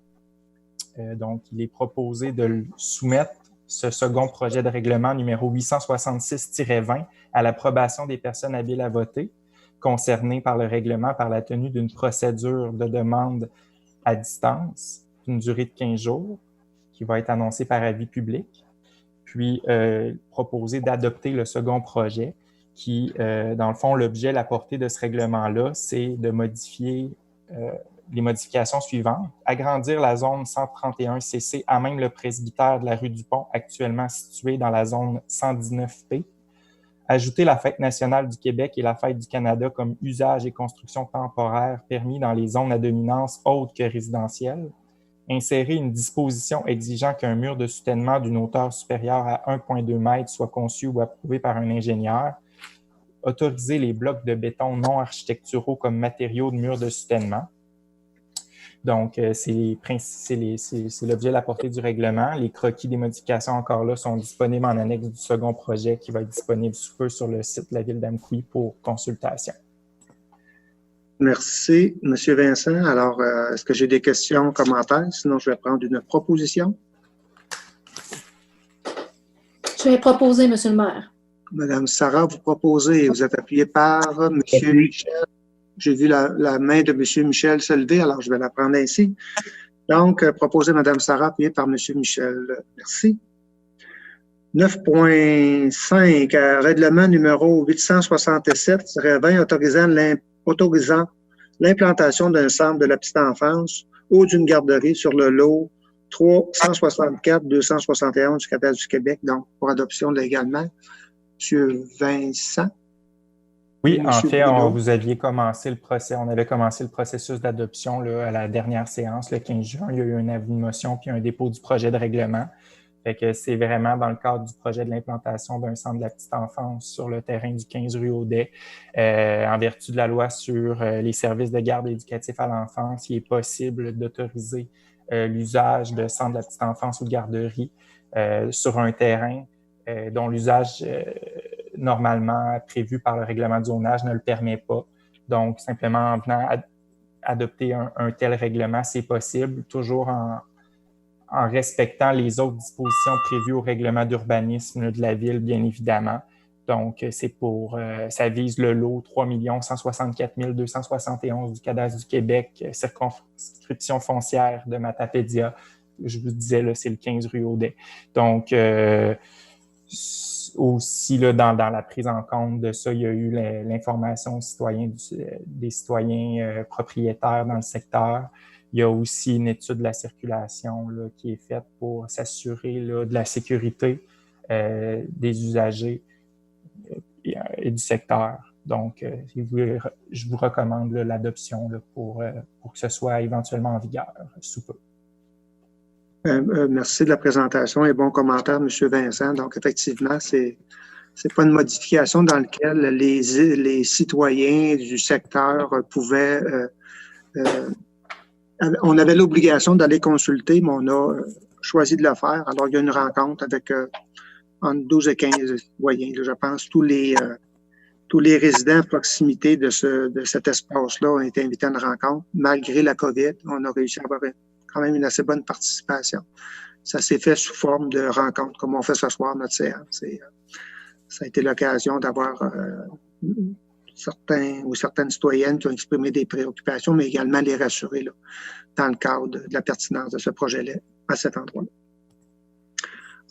Donc, il est proposé de soumettre ce second projet de règlement numéro 866-20 à l'approbation des personnes habiles à voter concernées par le règlement par la tenue d'une procédure de demande à distance d'une durée de 15 jours qui va être annoncée par avis public, puis proposer d'adopter le second projet qui, dans le fond, l'objet, la portée de ce règlement-là, c'est de modifier les modifications suivantes. Agrandir la zone 131 CC à même le presbytère de la rue du Pont, actuellement située dans la zone 119P. Ajouter la Fête nationale du Québec et la Fête du Canada comme usage et construction temporaire permis dans les zones à dominance autre que résidentielle. Insérer une disposition exigeant qu'un mur de soutènement d'une hauteur supérieure à 1,2 m soit conçu ou approuvé par un ingénieur. Autoriser les blocs de béton non architecturaux comme matériaux de murs de soutènement. Donc, c'est l'objet de la portée du règlement. Les croquis des modifications, encore là, sont disponibles en annexe du second projet qui va être disponible sous peu sur le site de la Ville d'Amqui pour consultation. Merci, M. Vincent. Alors, est-ce que j'ai des questions, commentaires? Sinon, je vais prendre une proposition. Je vais proposer, M. le maire. Mme Sarah, vous proposez. Vous êtes appuyé par M. Michel. J'ai vu la main de M. Michel se lever, alors je vais la prendre ainsi. Donc, proposé Mme Sarah, appuyé par M. Michel. Merci. 9.5, règlement numéro 867-20 autorisant l'implantation d'un centre de la petite enfance ou d'une garderie sur le lot 364-271 du cadastre du Québec, donc pour adoption légalement. M. Vincent. Oui, en fait, vous aviez commencé le procès, on avait commencé le processus d'adoption à la dernière séance, le 15 juin. Il y a eu un avis de motion puis un dépôt du projet de règlement. Fait que c'est vraiment dans le cadre du projet de l'implantation d'un centre de la petite enfance sur le terrain du 15 rue Audet, en vertu de la loi sur les services de garde éducatifs à l'enfance, il est possible d'autoriser l'usage de centres de la petite enfance ou de garderie sur un terrain dont l'usage normalement prévu par le règlement de zonage ne le permet pas. Donc, simplement en venant adopter un tel règlement, c'est possible, toujours en respectant les autres dispositions prévues au règlement d'urbanisme de la ville, bien évidemment. Donc, ça vise le lot 3 164 271 du cadastre du Québec, circonscription foncière de Matapédia. Je vous disais, là, c'est le 15 rue Audet. Donc, aussi, là, dans la prise en compte de ça, il y a eu l'information aux citoyens, des citoyens propriétaires dans le secteur. Il y a aussi une étude de la circulation là, qui est faite pour s'assurer de la sécurité des usagers et du secteur. Donc, je vous recommande l'adoption pour que ce soit éventuellement en vigueur sous peu. Merci de la présentation et bon commentaire, M. Vincent. Donc, effectivement, c'est pas une modification dans laquelle les citoyens du secteur pouvaient... on avait l'obligation d'aller consulter, mais on a choisi de le faire. Alors, il y a une rencontre avec entre 12 et 15 citoyens. Là, je pense tous les résidents à proximité de cet espace-là ont été invités à une rencontre. Malgré la COVID, on a réussi à avoir quand même une assez bonne participation. Ça s'est fait sous forme de rencontre, comme on fait ce soir notre séance. Ça a été l'occasion d'avoir certaines citoyennes qui ont exprimé des préoccupations, mais également les rassurer là, dans le cadre de la pertinence de ce projet-là à cet endroit-là.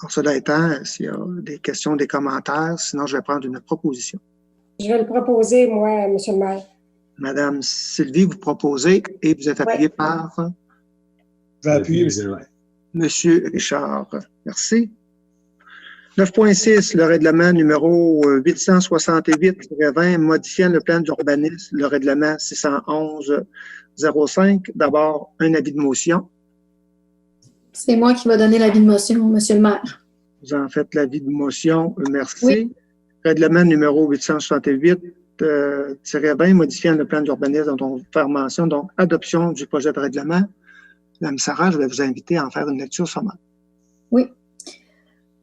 Alors, cela étant, s'il y a des questions, des commentaires, sinon je vais prendre une proposition. Je vais le proposer, moi, M. le maire. Madame Sylvie, vous proposez et vous êtes appuyée par? Je vais appuyer, Monsieur Richard. Merci. 9.6, le règlement numéro 868-20 modifiant le plan d'urbanisme, le règlement 611-05. D'abord, un avis de motion. C'est moi qui vais donner l'avis de motion, Monsieur le maire. Vous en faites l'avis de motion. Merci. Oui. Règlement numéro 868-20 modifiant le plan d'urbanisme dont on va faire mention, donc adoption du projet de règlement. Madame Sarah, je vais vous inviter à en faire une lecture sommaire. Oui.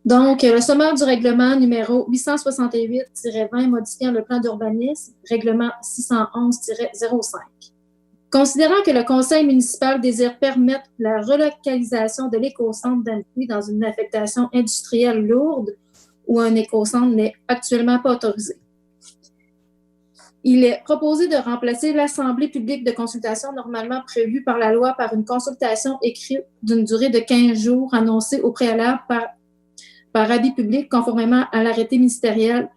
Donc, le sommaire du règlement numéro 868-20 modifiant le plan d'urbanisme, règlement 611-05. Considérant que le conseil municipal désire permettre la relocalisation de l'écocentre d'Amqui dans une affectation industrielle lourde où un écocentre n'est actuellement pas autorisé. Il est proposé de remplacer l'assemblée publique de consultation normalement prévue par la loi par une consultation écrite d'une durée de 15 jours annoncée au préalable par avis public conformément à l'arrêté ministériel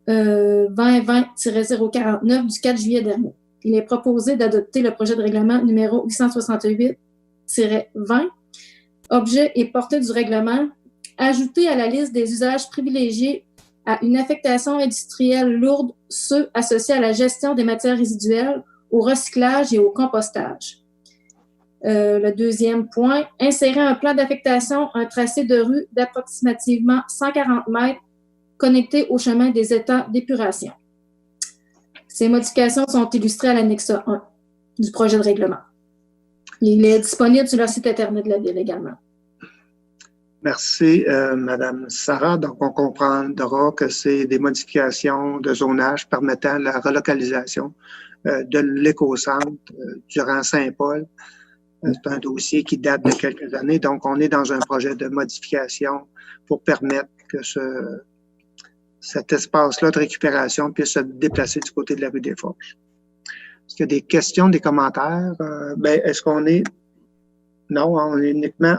2020-049 du 4 juillet dernier. Il est proposé d'adopter le projet de règlement numéro 868-20. Objet et portée du règlement, ajouter à la liste des usages privilégiés à une affectation industrielle lourde ceux associés à la gestion des matières résiduelles, au recyclage et au compostage. Le deuxième point, insérer un plan d'affectation, un tracé de rue d'approximativement 140 mètres connecté au chemin des étangs d'épuration. Ces modifications sont illustrées à l'annexe 1 du projet de règlement. Il est disponible sur leur site Internet de la Ville également. Merci, Madame Sarah. Donc, on comprendra que c'est des modifications de zonage permettant la relocalisation de l'écocentre durant Saint-Paul. C'est un dossier qui date de quelques années. Donc, on est dans un projet de modification pour permettre que cet espace-là de récupération puisse se déplacer du côté de la rue des Forges. Est-ce qu'il y a des questions, des commentaires? Est-ce qu'on est... Non, on est uniquement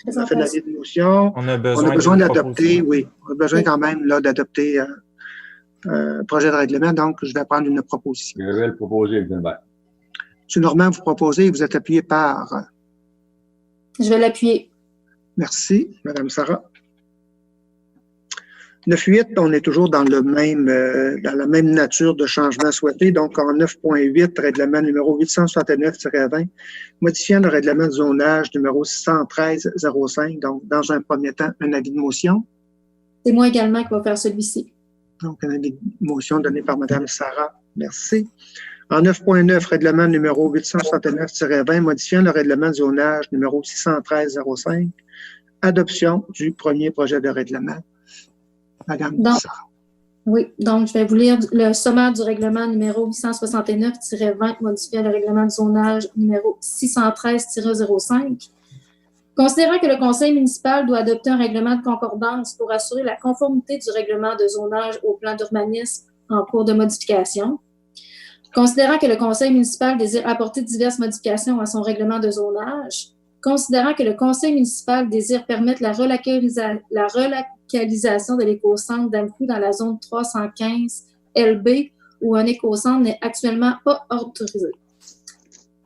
on a fait l'avis de motion. On a besoin d'adopter, oui. On a besoin quand même là, d'adopter un projet de règlement. Donc, je vais prendre une proposition. Je vais le proposer, Gilbert. M. Normand, vous proposez, vous êtes appuyé par... Je vais l'appuyer. Merci, Mme Sarah. 9.8, on est toujours dans la même nature de changement souhaité. Donc, en 9.8, règlement numéro 869-20, modifiant le règlement de zonage numéro 613-05. Donc, dans un premier temps, un avis de motion. C'est moi également qui va faire celui-ci. Donc, un avis de motion donné par Mme Sarah. Merci. En 9.9, règlement numéro 869-20, modifiant le règlement de zonage numéro 613-05. Adoption du premier projet de règlement. Madame Sarah. Oui, donc je vais vous lire le sommaire du règlement numéro 869-20, modifiant le règlement de zonage numéro 613-05. Considérant que le conseil municipal doit adopter un règlement de concordance pour assurer la conformité du règlement de zonage au plan d'urbanisme en cours de modification. Considérant que le conseil municipal désire apporter diverses modifications à son règlement de zonage. Considérant que le conseil municipal désire permettre la relocalisation de l'écocentre d'Amqui dans la zone 315 LB où un écocentre n'est actuellement pas autorisé.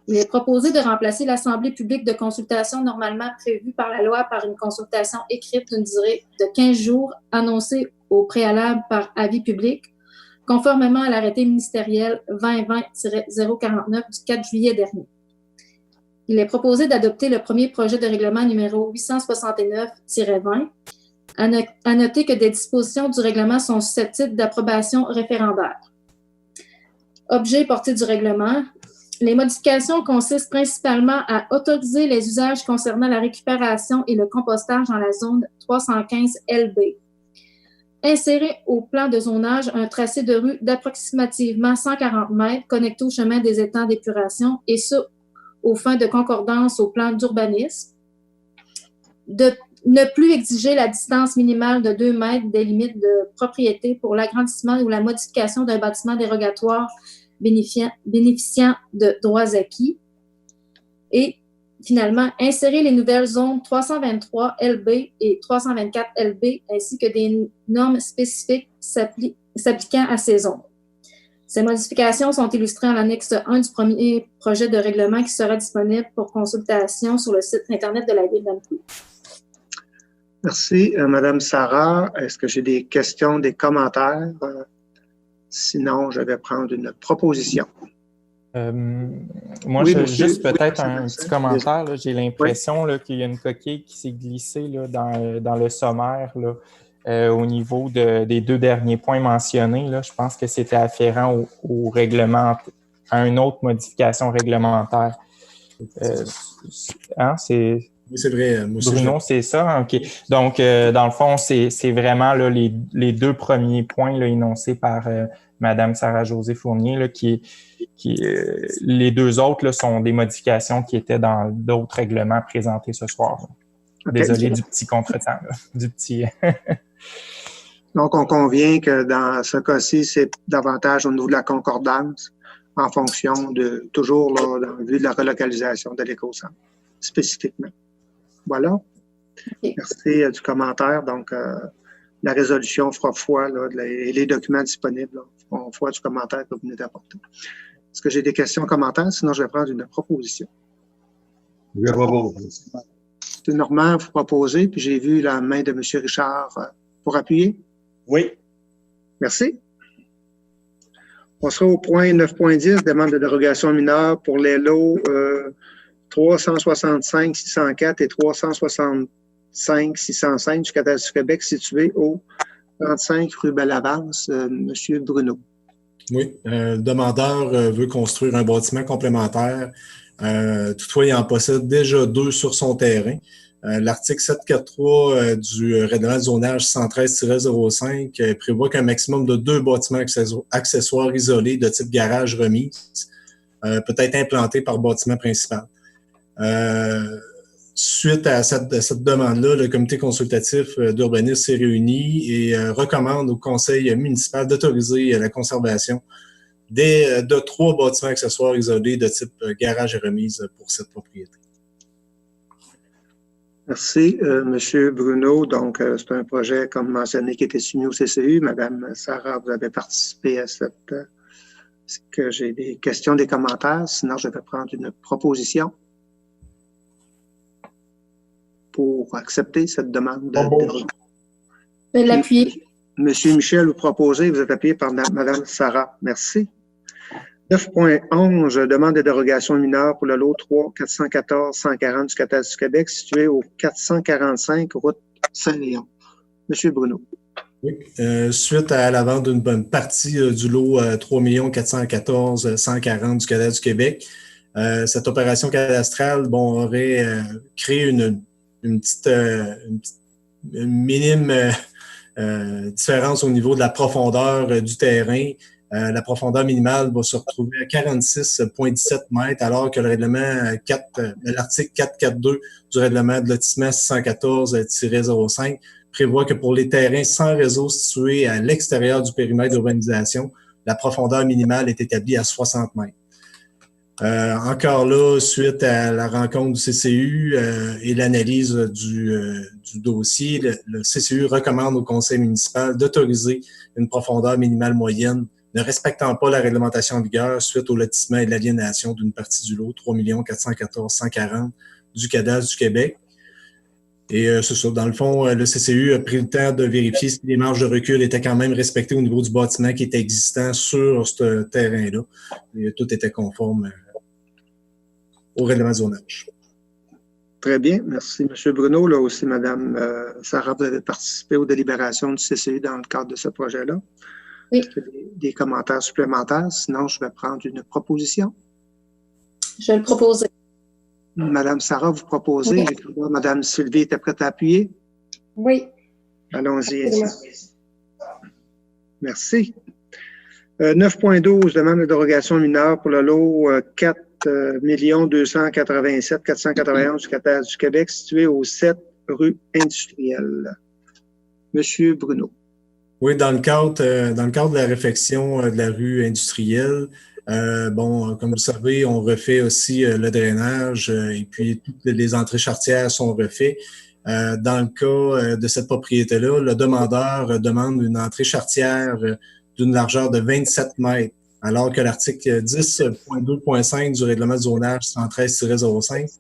Il est proposé de remplacer l'assemblée publique de consultation normalement prévue par la loi par une consultation écrite d'une durée de 15 jours annoncée au préalable par avis public, conformément à l'arrêté ministériel 2020-049 du 4 juillet dernier. Il est proposé d'adopter le premier projet de règlement numéro 869-20. À noter que des dispositions du règlement sont susceptibles d'approbation référendaire. Objet et portée du règlement. Les modifications consistent principalement à autoriser les usages concernant la récupération et le compostage dans la zone 315 LB. Insérer au plan de zonage un tracé de rue d'approximativement 140 mètres connecté au chemin des étangs d'épuration et ce, aux fins de concordance au plan d'urbanisme. De ne plus exiger la distance minimale de 2 mètres des limites de propriété pour l'agrandissement ou la modification d'un bâtiment dérogatoire bénéficiant de droits acquis. Et finalement, insérer les nouvelles zones 323 LB et 324 LB ainsi que des normes spécifiques s'appliquant à ces zones. Ces modifications sont illustrées en annexe 1 du premier projet de règlement qui sera disponible pour consultation sur le site Internet de la Ville d'Amqui. Merci. Madame Sarah, est-ce que j'ai des questions, des commentaires? Sinon, je vais prendre une proposition. Moi, Oui, j'ai monsieur. juste peut-être Oui, un petit commentaire. Là. J'ai l'impression là, qu'il y a une coquille qui s'est glissée là, dans le sommaire là, au niveau des 2 derniers points mentionnés. Là. Je pense que c'était afférent au règlement, à une autre modification réglementaire. C'est... Oui, c'est vrai. Moi aussi, Bruno, c'est ça? OK. Donc, dans le fond, c'est vraiment là, les 2 premiers points là, énoncés par Mme Sarah-Josée Fournier, là, les 2 autres là, sont des modifications qui étaient dans d'autres règlements présentés ce soir. Okay. Désolé du petit contretemps, là, du petit... Donc, on convient que dans ce cas-ci, c'est davantage au niveau de la concordance en fonction de, toujours là, dans le but de la relocalisation de l'éco-centre, spécifiquement. Voilà. Okay. Merci du commentaire. Donc, la résolution fera foi là, et les documents disponibles feront foi du commentaire que vous venez d'apporter. Est-ce que j'ai des questions, commentaires? Sinon, je vais prendre une proposition. Je propose. M. Normand, vous proposez, puis j'ai vu la main de M. Richard pour appuyer. Oui. Merci. On sera au point 9.10, demande de dérogation mineure pour les lots 365-604 et 365-605 du cadastre du Québec situés au 35 rue Bellavance. Monsieur Bruno. Oui, le demandeur veut construire un bâtiment complémentaire. Toutefois, il en possède déjà 2 sur son terrain. L'article 743 du règlement de zonage 113-05 prévoit qu'un maximum de 2 bâtiments accessoires isolés de type garage remise peut être implanté par bâtiment principal. Suite à cette demande-là, le comité consultatif d'urbanisme s'est réuni et recommande au conseil municipal d'autoriser la conservation de 3 bâtiments accessoires isolés de type garage et remise pour cette propriété. Merci, Monsieur Bruno. Donc, c'est un projet, comme mentionné, qui était soumis au CCU. Madame Sarah, vous avez participé à cette... Est-ce que j'ai des questions, des commentaires? Sinon, je vais prendre une proposition pour accepter cette demande. Je vais l'appuyer. Monsieur Michel, vous proposez, vous êtes appuyé par Madame Sarah. Merci. 9.11, demande de dérogation mineure pour le lot 3-414-140 du cadastre du Québec, situé au 445 route Saint-Léon. Monsieur Bruno. Oui. Suite à la vente d'une bonne partie du lot 3 414-140 du cadastre du Québec, cette opération cadastrale aurait créé une petite minime différence au niveau de la profondeur du terrain. La profondeur minimale va se retrouver à 46,17 mètres, alors que le règlement l'article 442 du règlement de lotissement 614-05 prévoit que pour les terrains sans réseau situés à l'extérieur du périmètre d'urbanisation, la profondeur minimale est établie à 60 mètres. Encore là, suite à la rencontre du CCU et l'analyse du dossier, le CCU recommande au conseil municipal d'autoriser une profondeur minimale moyenne ne respectant pas la réglementation en vigueur suite au lotissement et de l'aliénation d'une partie du lot 3 414-140 du cadastre du Québec. Et c'est ça, dans le fond, le CCU a pris le temps de vérifier si les marges de recul étaient quand même respectées au niveau du bâtiment qui était existant sur ce terrain-là. Et tout était conforme au règlement de zonage. Très bien, merci M. Bruno. Là aussi, Mme Sarah, vous avez participé aux délibérations du CCU dans le cadre de ce projet-là. Oui. Des commentaires supplémentaires? Sinon, je vais prendre une proposition. Je vais le proposer. Madame Sarah, vous proposez. Oui. J'ai cru voir Madame Sylvie était prête à appuyer. Oui. Allons-y. Absolument. Merci. 9.12, demande de dérogation mineure pour le lot 4 287 491 du Catal du Québec, situé au 7 rue Industrielle. Monsieur Bruno. Oui, dans le cadre de la réfection de la rue industrielle, comme vous savez, on refait aussi le drainage et puis toutes les entrées charretières sont refaites. Dans le cas de cette propriété-là, le demandeur demande une entrée charretière d'une largeur de 27 mètres, alors que l'article 10.2.5 du règlement de zonage 113-05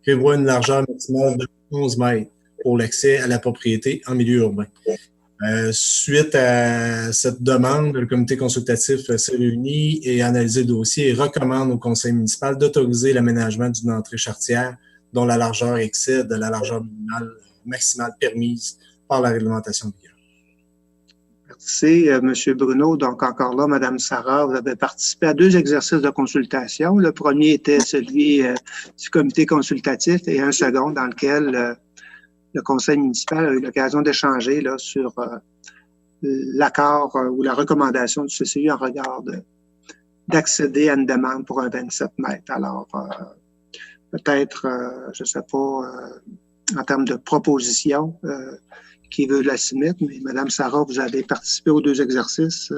prévoit une largeur maximale de 11 mètres pour l'accès à la propriété en milieu urbain. Suite à cette demande, le comité consultatif s'est réuni et a analysé le dossier et recommande au conseil municipal d'autoriser l'aménagement d'une entrée charretière dont la largeur excède la largeur maximale permise par la réglementation vigueur. Merci, M. Bruno. Donc, encore là, Mme Sarah, vous avez participé à 2 exercices de consultation. Le premier était celui du comité consultatif et un second dans lequel le conseil municipal a eu l'occasion d'échanger là, sur l'accord ou la recommandation du CCU en regard d'accéder à une demande pour un 27 mètres. Alors, peut-être, je ne sais pas, en termes de proposition, qui veut la soumettre, mais Mme Sarah, vous avez participé aux 2 exercices.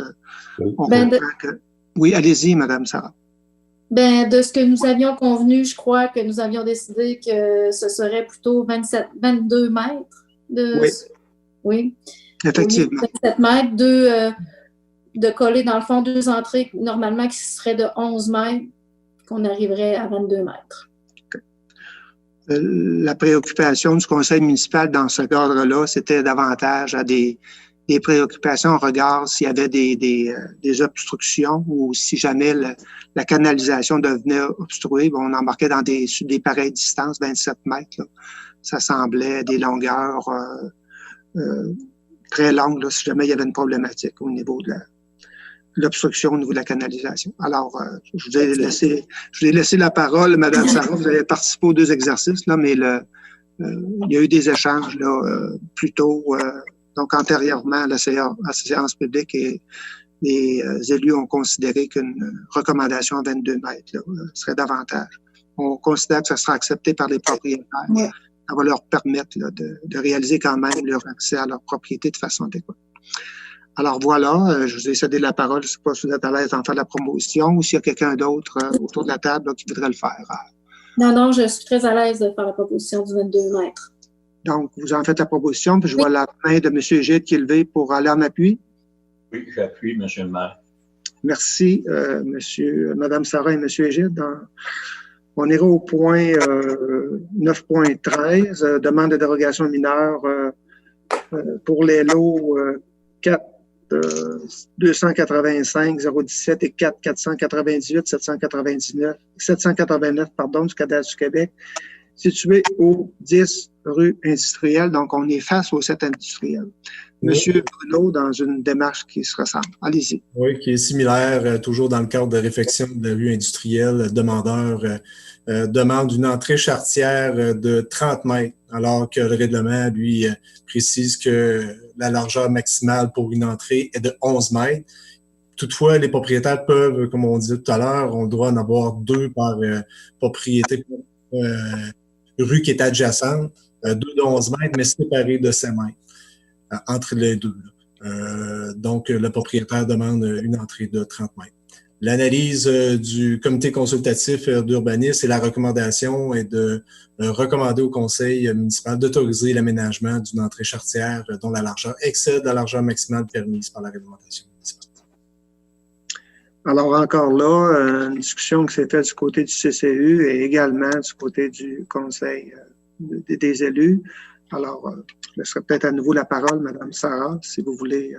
Oui, allez-y, Mme Sarah. De ce que nous avions convenu, je crois que nous avions décidé que ce serait plutôt 22 mètres. Oui. Effectivement. 27 mètres, de coller dans le fond 2 entrées normalement qui seraient de 11 mètres, qu'on arriverait à 22 mètres. La préoccupation du conseil municipal dans ce cadre-là, c'était davantage à des préoccupations en regard s'il y avait des obstructions ou si jamais la canalisation devenait obstruée, on embarquait dans des pareilles distances, 27 mètres. Là. Ça semblait des longueurs très longues là, si jamais il y avait une problématique au niveau de l'obstruction au niveau de la canalisation. Alors, je vous ai laissé la parole, Mme Sarah, vous avez participé aux 2 exercices, là, mais il y a eu des échanges là, plus tôt, donc antérieurement à la séance publique, et les élus ont considéré qu'une recommandation à 22 mètres là, serait davantage. On considère que ça sera accepté par les propriétaires. Ouais. Ça va leur permettre là, de réaliser quand même leur accès à leur propriété de façon adéquate. Alors voilà, je vous ai cédé la parole. Je ne sais pas si vous êtes à l'aise d'en faire la promotion ou s'il y a quelqu'un d'autre autour de la table là, qui voudrait le faire. Non, je suis très à l'aise de faire la proposition du 22 mètres. Donc, vous en faites la proposition, puis je vois la main de M. Gide qui est levée pour aller en appui. Oui, j'appuie, M. le maire. Merci, Mme Sarah et M. Gide. On ira au point 9.13, demande de dérogation mineure pour les lots 4 285 017 et 4 498 789 du cadastre du Québec, situé au 10 rue Industrielle. Donc, on est face au 7 industriel. Monsieur Bruno, dans une démarche qui se ressemble. Allez-y. Oui, qui est similaire, toujours dans le cadre de réfection de la rue industrielle. Demandeur demande une entrée charretière de 30 mètres, alors que le règlement, lui, précise que la largeur maximale pour une entrée est de 11 mètres. Toutefois, les propriétaires peuvent, comme on disait tout à l'heure, on doit en avoir 2 par propriété rue qui est adjacente, 2 de 11 mètres, mais séparés de 5 mètres entre les 2. Donc, le propriétaire demande une entrée de 30 mètres. L'analyse du comité consultatif d'urbanisme et la recommandation est de recommander au conseil municipal d'autoriser l'aménagement d'une entrée charretière dont la largeur excède la largeur maximale permise par la réglementation municipale. Alors, encore là, une discussion qui s'est faite du côté du CCU et également du côté du conseil des élus. Alors, je laisserai peut-être à nouveau la parole, Mme Sarah, si vous voulez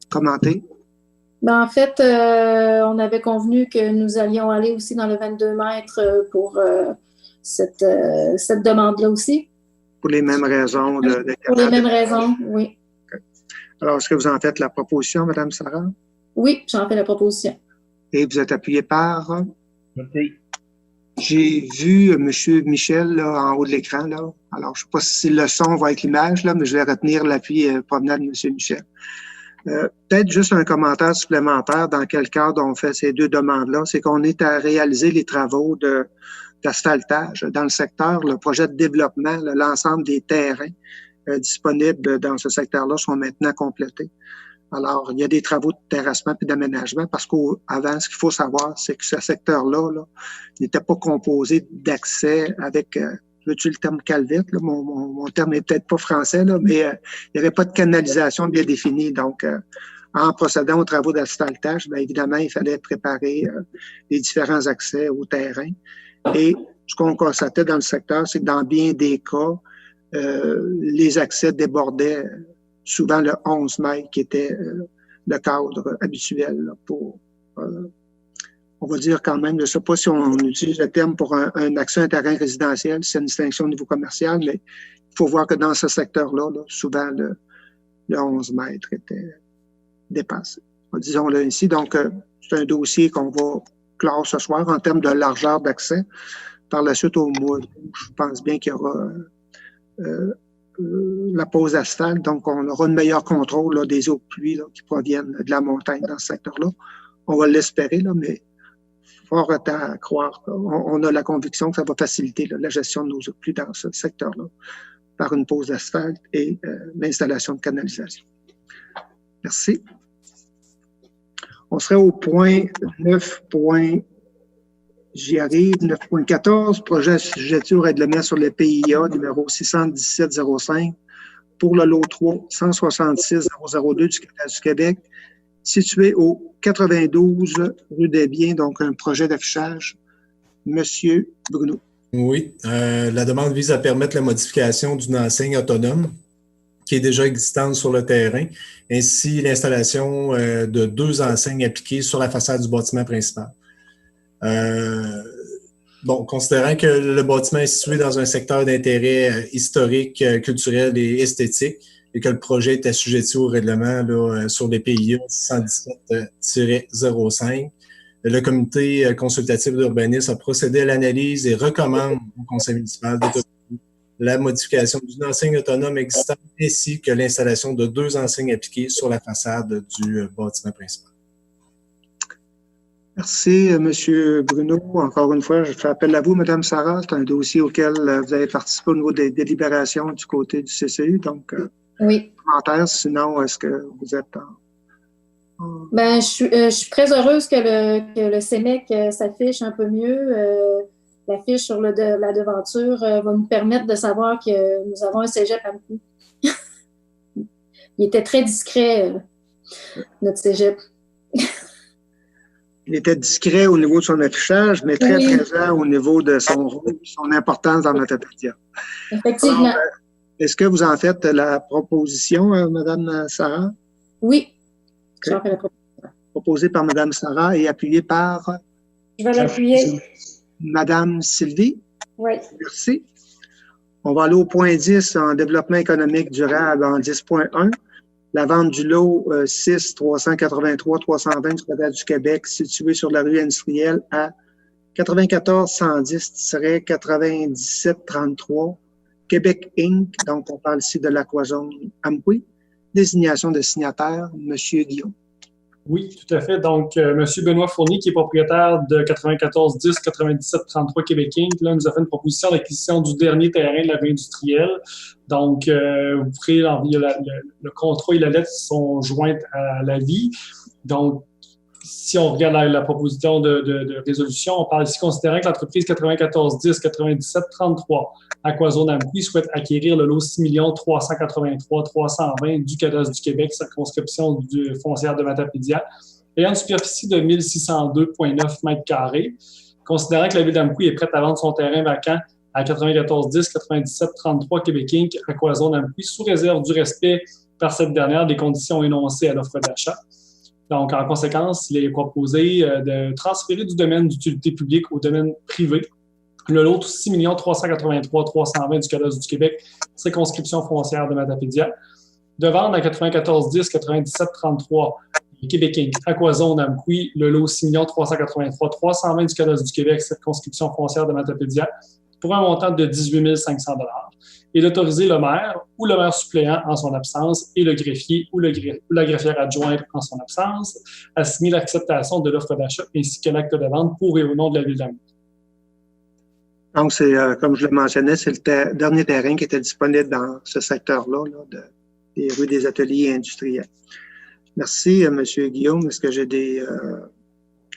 commenter. En fait, on avait convenu que nous allions aller aussi dans le 22 mètres pour cette demande-là aussi. Pour les mêmes raisons. Pour les mêmes raisons, oui. Okay. Alors, est-ce que vous en faites la proposition, Mme Sarah? Oui, j'en fais la proposition. Et vous êtes appuyé par? Oui. J'ai vu M. Michel là, en haut de l'écran. Là. Alors, je ne sais pas si le son va avec l'image, là, mais je vais retenir l'appui provenant de M. Michel. Peut-être juste un commentaire supplémentaire dans quel cadre on fait ces deux demandes-là, c'est qu'on est à réaliser les travaux d'asphaltage dans le secteur, le projet de développement, l'ensemble des terrains disponibles dans ce secteur-là sont maintenant complétés. Alors, il y a des travaux de terrassement et d'aménagement parce qu'avant, ce qu'il faut savoir, c'est que ce secteur-là là, n'était pas composé d'accès avec, veux-tu le terme calvette? Là? Mon terme n'est peut-être pas français, là, mais il n'y avait pas de canalisation bien définie. Donc, en procédant aux travaux d'asphaltage, bien évidemment, il fallait préparer les différents accès au terrain. Et ce qu'on constatait dans le secteur, c'est que dans bien des cas, les accès débordaient souvent le 11 mètres qui était le cadre habituel là, pour, on va dire quand même, je ne sais pas si on utilise le terme pour un accès à un terrain résidentiel, c'est une distinction au niveau commercial, mais il faut voir que dans ce secteur-là, là, souvent le 11 mètres était dépassé. Disons-le ainsi. Donc, c'est un dossier qu'on va clore ce soir en termes de largeur d'accès. Par la suite, au mois d'août, je pense bien qu'il y aura la pose d'asphalte, donc on aura un meilleur contrôle là, des eaux de pluie là, qui proviennent de la montagne dans ce secteur-là. On va l'espérer, là, mais fort à croire. On a la conviction que ça va faciliter là, la gestion de nos eaux de pluie dans ce secteur-là par une pose d'asphalte et l'installation de canalisation. Merci. On serait au point 9. J'y arrive. 9.14, projet assujetti au règlement sur le PIA numéro 61705 pour le lot 3 166 002 du Québec, situé au 92 rue des Biens, donc un projet d'affichage. Monsieur Bruno. Oui, la demande vise à permettre la modification d'une enseigne autonome qui est déjà existante sur le terrain, ainsi l'installation de 2 enseignes appliquées sur la façade du bâtiment principal. Bon, considérant que le bâtiment est situé dans un secteur d'intérêt historique, culturel et esthétique, et que le projet est assujetti au règlement là, sur les PIA 117-05, le comité consultatif d'urbanisme a procédé à l'analyse et recommande au conseil municipal d'autoriser la modification d'une enseigne autonome existante ainsi que l'installation de 2 enseignes appliquées sur la façade du bâtiment principal. Merci, M. Bruno. Encore une fois, je fais appel à vous, Mme Sarah. C'est un dossier auquel vous avez participé au niveau des délibérations du côté du CCU. Donc, oui. Commentaire, sinon, est-ce que vous êtes Ben, je suis très heureuse que le CEMEC s'affiche un peu mieux. L'affiche sur la devanture va nous permettre de savoir que nous avons un cégep à Amqui. Il était très discret, notre cégep. Il était discret au niveau de son affichage, mais très présent au niveau de son rôle, son importance dans Matapédia. Effectivement. Alors, est-ce que vous en faites la proposition, Mme Sarah? Oui. Okay. J'en fais la proposition. Proposée par Mme Sarah et appuyée par? Je vais l'appuyer. Mme Sylvie? Oui. Merci. On va aller au point 10 en développement économique durable en 10.1. La vente du lot 6 383 320 du Côte du Québec, situé sur la rue industrielle à 94 110-97 33, Québec Inc. Donc, on parle ici de l'Aquazone Amqui. Désignation de signataire, M. Guillaume. Oui, tout à fait. Donc, M. Benoît Fournier, qui est propriétaire de 94 10 97 33 Québec Inc., là, nous a fait une proposition d'acquisition du dernier terrain de la rue industrielle. Donc, vous ferez, le contrat et la lettre sont jointes à l'avis. Donc, si on regarde la proposition de résolution, on parle ici considérant que l'entreprise 94 10 97 33 Aquazone Amqui souhaite acquérir le lot 6 383 320 du Cadastre du Québec, circonscription foncière de Matapédia, ayant une superficie de 1602,9 m². Considérant que la ville d'Amqui est prête à vendre son terrain vacant à 94 10 97 33 Québec Inc. Aquazone Amqui, sous réserve du respect par cette dernière des conditions énoncées à l'offre d'achat. Donc, en conséquence, il est proposé de transférer du domaine d'utilité publique au domaine privé le lot 6 383 320 du Cadastre du Québec, circonscription foncière de Matapédia, de vendre à 94 10 97 33 Québec Inc., Aquazone, Amqui, le lot 6 383 320 du cadastre du Québec, circonscription foncière de Matapédia, pour un montant de 18 500 $. Et d'autoriser le maire ou le maire suppléant en son absence et le greffier ou la greffière adjointe en son absence à signer l'acceptation de l'offre d'achat ainsi que l'acte de vente pour et au nom de la Ville d'Amqui. Donc, c'est, comme je le mentionnais, c'est le dernier terrain qui était disponible dans ce secteur-là, des rues des ateliers industriels. Merci, M. Guillaume. Est-ce que j'ai des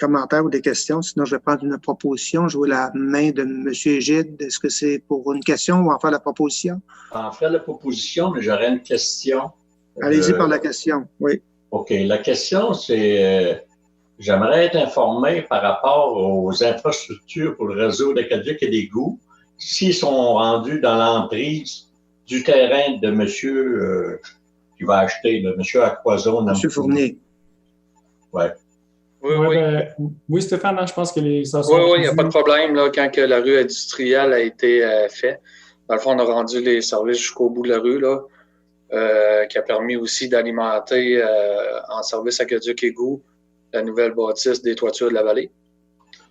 commentaires ou des questions? Sinon, je vais prendre une proposition. Je vois la main de M. Gide. Est-ce que c'est pour une question ou en faire la proposition? En faire la proposition, mais j'aurais une question. Allez-y par la question, oui. OK. La question, c'est j'aimerais être informé par rapport aux infrastructures pour le réseau d'aqueduc et d'égouts, s'ils sont rendus dans l'emprise du terrain de monsieur qui va acheter, le monsieur Aquazone. Monsieur Fournier. Ouais. Oui, Stéphane, je pense que Oui, il n'y a pas de problème. Là, quand que la rue industrielle a été faite, dans le fond, on a rendu les services jusqu'au bout de la rue, là, qui a permis aussi d'alimenter en service aqueduc égout la nouvelle bâtisse des toitures de la vallée.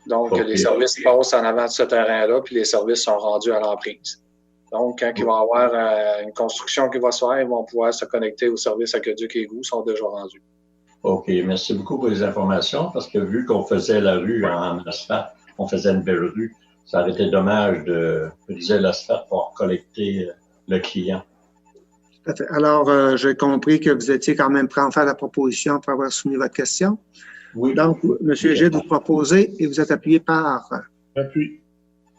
Donc, les services passent en avant de ce terrain-là, puis les services sont rendus à l'emprise. Donc, quand il va y avoir une construction qui va se faire, ils vont pouvoir se connecter au service aqueduc et égout, sont déjà rendus. OK, merci beaucoup pour les informations, parce que vu qu'on faisait la rue en asphalte, on faisait une belle rue, ça aurait été dommage de briser l'asphalte pour collecter le client. Tout à fait. Alors, j'ai compris que vous étiez quand même prêt à faire la proposition pour avoir soumis votre question. Oui. Donc, M. Gide, vous proposez et vous êtes appuyé par... Appui.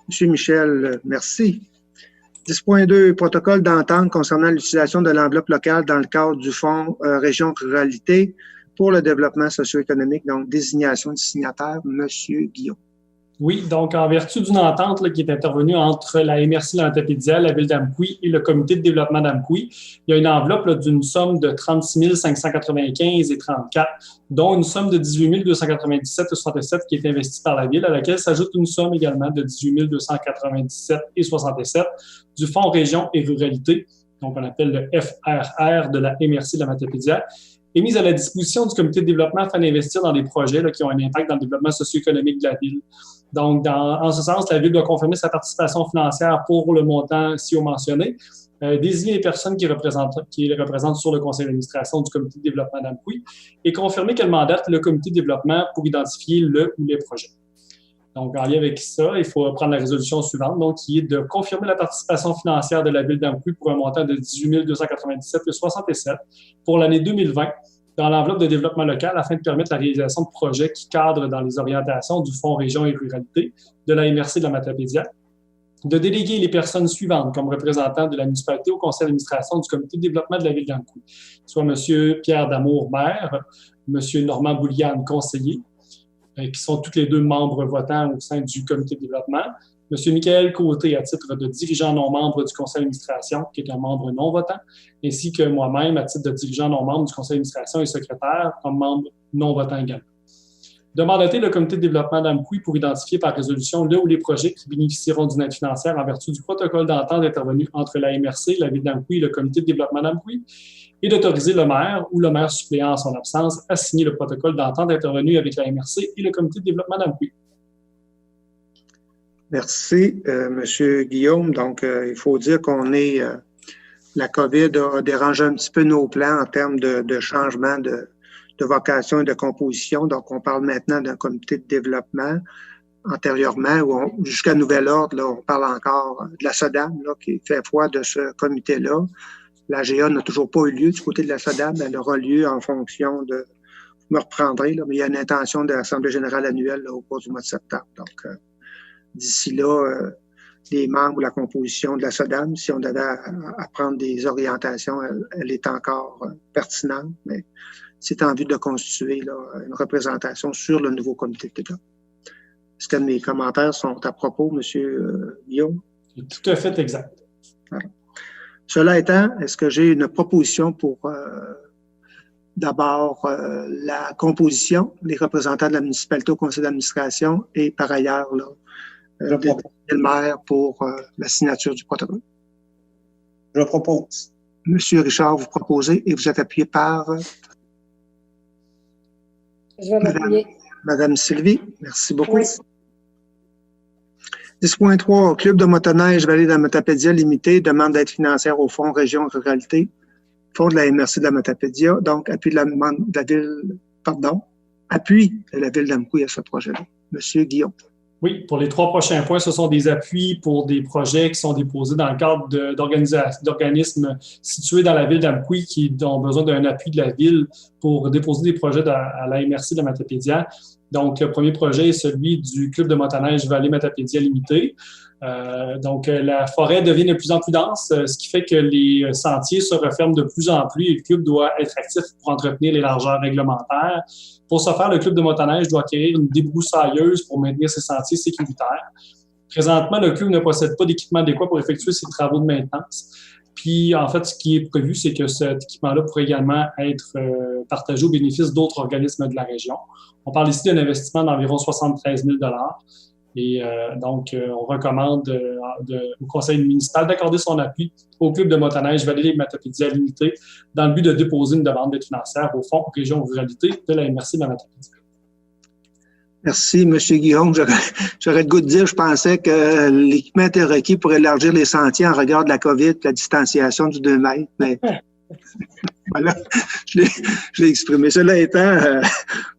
M. Michel, merci. 10.2, protocole d'entente concernant l'utilisation de l'enveloppe locale dans le cadre du Fonds Région Ruralité pour le développement socio-économique, donc désignation du signataire, M. Guillaume. Oui, donc en vertu d'une entente là, qui est intervenue entre la MRC de Matapédia, la Ville d'Amqui et le Comité de développement d'Amqui, il y a une enveloppe d'une somme de 36 595 et 34, dont une somme de 18 297 et 67 qui est investie par la Ville, à laquelle s'ajoute une somme également de 18 297 et 67 du Fonds Région et Ruralité, donc on appelle le FRR de la MRC de la Matapédia, est mise à la disposition du Comité de développement afin d'investir dans des projets là, qui ont un impact dans le développement socio-économique de la Ville. Donc, en ce sens, la Ville doit confirmer sa participation financière pour le montant ci-haut mentionné, désigner les personnes qui les représentent sur le conseil d'administration du Comité de développement d'Amqui et confirmer qu'elle mandate le Comité de développement pour identifier le ou les projets. Donc, en lien avec ça, il faut prendre la résolution suivante, donc, qui est de confirmer la participation financière de la Ville d'Amqui pour un montant de 18 297,67 pour l'année 2020 dans l'enveloppe de développement local afin de permettre la réalisation de projets qui cadrent dans les orientations du Fonds Région et Ruralité de la MRC de la Matapédia, de déléguer les personnes suivantes comme représentants de la municipalité au conseil d'administration du Comité de développement de la Ville d'Amqui, soit M. Pierre Damour, maire, M. Normand Bouliane, conseiller, qui sont tous les deux membres votants au sein du comité de développement. M. Michael Côté, à titre de dirigeant non-membre du conseil d'administration, qui est un membre non-votant, ainsi que moi-même, à titre de dirigeant non-membre du conseil d'administration et secrétaire, comme membre non-votant également. De mandater le comité de développement d'Amqui pour identifier par résolution le ou les projets qui bénéficieront d'une aide financière en vertu du protocole d'entente intervenu entre la MRC, la Ville d'Amqui et le comité de développement d'Amqui, et d'autoriser le maire ou le maire suppléant en son absence à signer le protocole d'entente intervenu avec la MRC et le comité de développement d'Amqui. Merci, M. Guillaume. Donc, il faut dire qu'on est... la COVID a dérangé un petit peu nos plans en termes de changement de vocation et de composition. Donc, on parle maintenant d'un comité de développement. Antérieurement, jusqu'à nouvel ordre, là, on parle encore de la SODAM, là, qui fait foi de ce comité-là. L'AGA n'a toujours pas eu lieu du côté de la SODAM. Elle aura lieu en fonction de... Vous me reprendrez, là, mais il y a une intention de l'Assemblée générale annuelle là, au cours du mois de septembre. Donc, d'ici là, les membres ou la composition de la SODAM, si on devait prendre des orientations, elle est encore pertinente, mais c'est en vue de constituer là, une représentation sur le nouveau comité de développement. Est-ce que mes commentaires sont à propos, M. Guillaume? Tout à fait exact. Voilà. Cela étant, est-ce que j'ai une proposition pour d'abord la composition, les représentants de la municipalité au conseil d'administration et par ailleurs là, le maire pour la signature du protocole? Je propose. Monsieur Richard, vous proposez et vous êtes appuyé par... Je vais l'appuyer. Madame Sylvie, merci beaucoup. Oui. 10.3, Club de motoneige Vallée de la Matapédia Limité demande d'aide financière au Fonds Région Ruralité, Fonds de la MRC de la Matapédia, donc appui de la ville d'Amqui à ce projet-là. Monsieur Guillaume. Oui, pour les 3 prochains points, ce sont des appuis pour des projets qui sont déposés dans le cadre d'organismes situés dans la ville d'Amqui qui ont besoin d'un appui de la ville pour déposer des projets à la MRC de la Matapédia. Donc, le premier projet est celui du Club de motoneige Vallée Matapédia Limité. La forêt devient de plus en plus dense, ce qui fait que les sentiers se referment de plus en plus et le club doit être actif pour entretenir les largeurs réglementaires. Pour ce faire, le club de motoneige doit acquérir une débroussailleuse pour maintenir ses sentiers sécuritaires. Présentement, le club ne possède pas d'équipement adéquat pour effectuer ses travaux de maintenance. Puis, en fait, ce qui est prévu, c'est que cet équipement-là pourrait également être partagé au bénéfice d'autres organismes de la région. On parle ici d'un investissement d'environ 73 000 $. Et on recommande au conseil municipal d'accorder son appui au club de motoneige Vallée Matapédia Limité dans le but de déposer une demande d'aide financière au Fonds Région Ruralité de la MRC de la Matapédia. Merci, M. Guillaume. J'aurais le goût de dire, je pensais que l'équipement était requis pour élargir les sentiers en regard de la COVID, la distanciation du 2 mètres, mais voilà, je l'ai exprimé. Cela étant,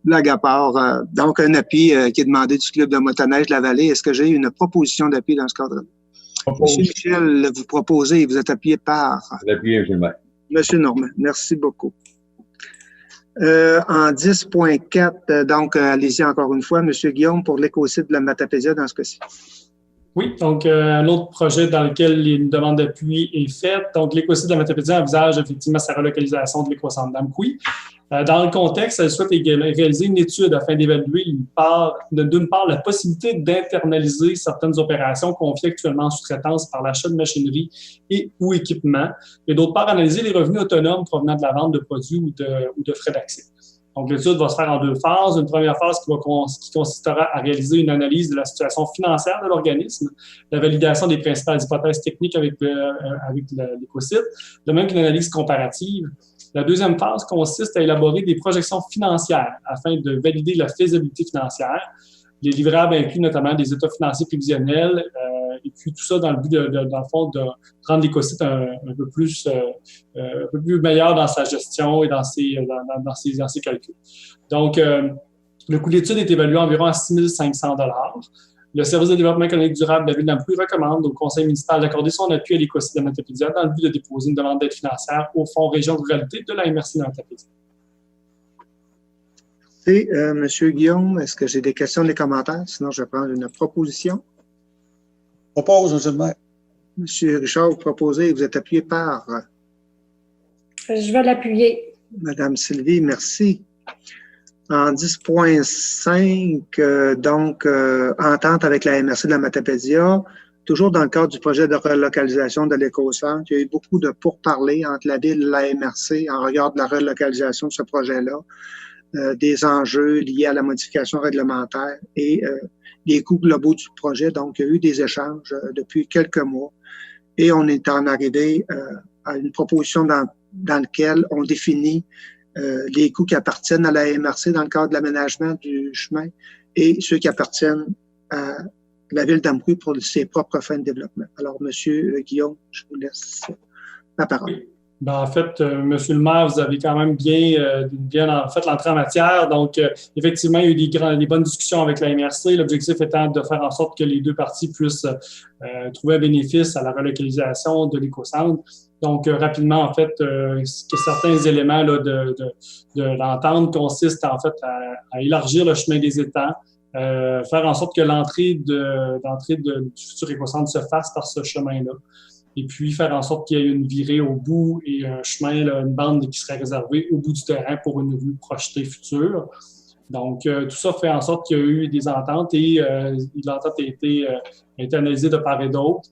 blague à part, donc un appui qui est demandé du Club de motoneige de la Vallée. Est-ce que j'ai une proposition d'appui dans ce cadre-là? M. Michel, vous proposez, vous êtes appuyé par? L'appui, M. le maire. M. Normand, merci beaucoup. En 10.4, donc, allez-y encore une fois, M. Guillaume, pour l'écosite de la Matapédia dans ce cas-ci. Oui, donc un autre projet dans lequel une demande d'appui est faite. Donc, l'écosite de la Matapédia envisage effectivement sa relocalisation de l'écocentre d'Amqui. Dans le contexte, elle souhaite réaliser une étude afin d'évaluer d'une part la possibilité d'internaliser certaines opérations confiées actuellement en sous-traitance par l'achat de machinerie et ou équipements, et d'autre part, analyser les revenus autonomes provenant de la vente de produits ou de frais d'accès. Donc, l'étude va se faire en 2 phases. Une première phase qui consistera à réaliser une analyse de la situation financière de l'organisme, la validation des principales hypothèses techniques avec l'écosite, de même qu'une analyse comparative. La deuxième phase consiste à élaborer des projections financières afin de valider la faisabilité financière. Les livrables incluent notamment des états financiers prévisionnels et puis tout ça dans le but, dans le fond, de rendre l'écosite un peu plus meilleur dans sa gestion et dans ses calculs. Donc, le coût d'étude est évalué environ à 6 500 $. Le service de développement économique durable de la ville d'Amqui recommande au conseil municipal d'accorder son appui à l'écosite de Matapédia dans le but de déposer une demande d'aide financière au Fonds Région Ruralité de la MRC de Matapédia. Merci, M. Guillaume. Est-ce que j'ai des questions, des commentaires? Sinon, je vais prendre une proposition. Propose, M. le maire. M. Richard, vous proposez, vous êtes appuyé par? Je vais l'appuyer. Mme Sylvie, merci. En 10.5, entente avec la MRC de la Matapédia, toujours dans le cadre du projet de relocalisation de l'écocentre. Il y a eu beaucoup de pourparlers entre la ville et la MRC en regard de la relocalisation de ce projet-là, des enjeux liés à la modification réglementaire et les coûts globaux du projet. Donc, il y a eu des échanges depuis quelques mois et on est en arrivé à une proposition dans laquelle on définit les coûts qui appartiennent à la MRC dans le cadre de l'aménagement du chemin et ceux qui appartiennent à la ville d'Amqui pour ses propres fins de développement. Alors, M. Guillaume, je vous laisse la parole. Oui. Ben, en fait, Monsieur le maire, vous avez quand même bien fait l'entrée en matière. Donc, effectivement, il y a eu des bonnes discussions avec la MRC. L'objectif étant de faire en sorte que les deux parties puissent trouver un bénéfice à la relocalisation de l'écocentre. Donc, rapidement, en fait, certains éléments là, de l'entente consistent en fait à élargir le chemin des étangs, faire en sorte que l'entrée du futur écocentre se fasse par ce chemin-là. Et puis faire en sorte qu'il y ait une virée au bout et un chemin, là, une bande qui serait réservée au bout du terrain pour une rue projetée future. Donc, tout ça fait en sorte qu'il y a eu des ententes et l'entente a été analysée de part et d'autre.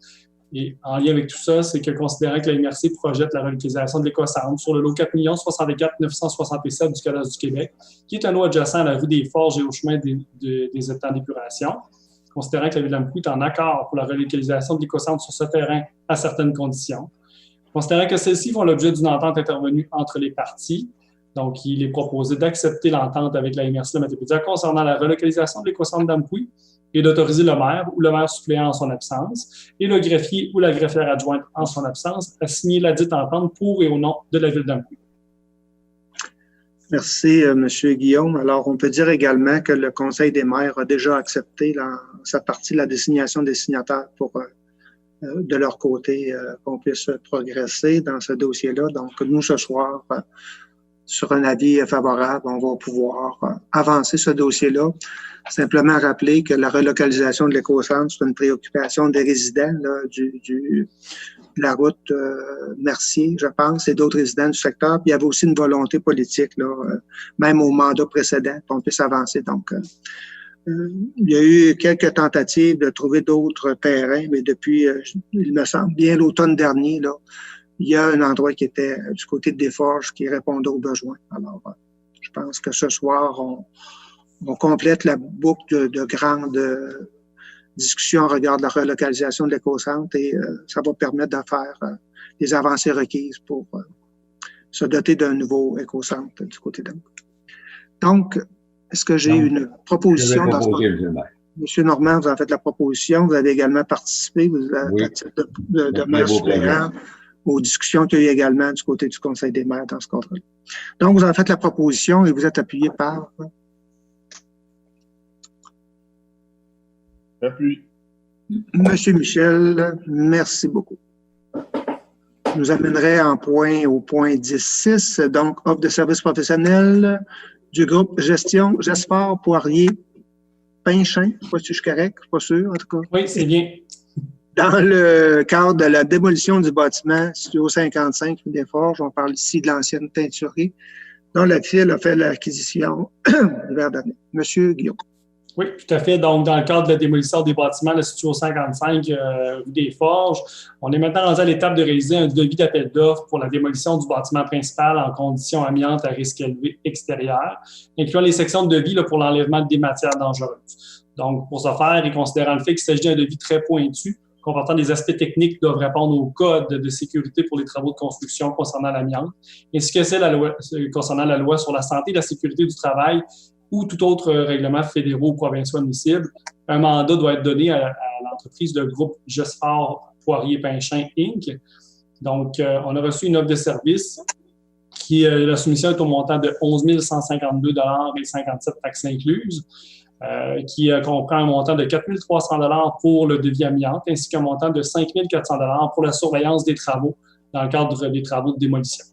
Et en lien avec tout ça, c'est que considérant que la MRC projette la relocalisation de l'écocentre sur le lot 4 064 967 du Cadastre du Québec, qui est un lot adjacent à la rue des Forges et au chemin des étangs d'épuration, considérant que la ville d'Amqui est en accord pour la relocalisation de l'écocentre sur ce terrain à certaines conditions, considérant que celles-ci font l'objet d'une entente intervenue entre les parties. Donc, il est proposé d'accepter l'entente avec la MRC de Matapédia concernant la relocalisation de l'écocentre d'Amqui et d'autoriser le maire ou le maire suppléant en son absence et le greffier ou la greffière adjointe en son absence à signer la dite entente pour et au nom de la ville d'Amqui. Merci, M. Guillaume. Alors, on peut dire également que le Conseil des maires a déjà accepté sa partie de la désignation des signataires pour, de leur côté, qu'on puisse progresser dans ce dossier-là. Donc, nous, ce soir, sur un avis favorable, on va pouvoir avancer ce dossier-là. Simplement rappeler que la relocalisation de l'écocentre, c'est une préoccupation des résidents là, de la route Mercier, je pense, et d'autres résidents du secteur. Puis il y avait aussi une volonté politique, là, même au mandat précédent, qu'on puisse avancer. Donc, il y a eu quelques tentatives de trouver d'autres terrains, mais depuis, il me semble, bien l'automne dernier, là, il y a un endroit qui était du côté de Desforges qui répondait aux besoins. Alors, je pense que ce soir, on complète la boucle de grandes discussions en regard de la relocalisation de l'écocentre et ça va permettre de faire les avancées requises pour se doter d'un nouveau écocentre du côté d'Amqui. Donc, est-ce que j'ai une proposition dans ce Monsieur Normand, vous avez fait la proposition, vous avez également participé, vous avez à titre de maire suppléant aux discussions qu'il y a eu également du côté du Conseil des maires dans ce cadre-là. Donc, vous avez fait la proposition et vous êtes appuyé par... Appui. Monsieur Michel, merci beaucoup. Nous amènerait au point 10.6, donc offre de services professionnels du groupe Gestion, Gesport, Poirier, Pinchin. Je ne sais pas si je suis correct, je ne suis pas sûr, en tout cas. Oui, c'est bien. Dans le cadre de la démolition du bâtiment Studio 55 rue des Forges, on parle ici de l'ancienne teinturerie, dont la FIL a fait l'acquisition l'hiver dernier. Monsieur Guillaume. Oui, tout à fait. Donc, dans le cadre de la démolition des bâtiments, le Studio 55 rue des Forges, on est maintenant rendu à l'étape de réaliser un devis d'appel d'offres pour la démolition du bâtiment principal en conditions amiantes à risque élevé extérieur, incluant les sections de devis là, pour l'enlèvement des matières dangereuses. Donc, pour ce faire, et considérant le fait qu'il s'agit d'un devis très pointu, comportant des aspects techniques qui doivent répondre au code de sécurité pour les travaux de construction concernant l'amiante, ainsi que celle concernant la loi sur la santé et la sécurité du travail ou tout autre règlement fédéraux ou provinciaux admissible, un mandat doit être donné à l'entreprise de groupe Gesport Poirier Pinchin Inc. Donc, on a reçu une offre de service qui, la soumission est au montant de 11 152,57 $ taxes incluses, qui comprend un montant de 4 300 $ pour le devis amiante, ainsi qu'un montant de 5 400 $ pour la surveillance des travaux dans le cadre des travaux de démolition.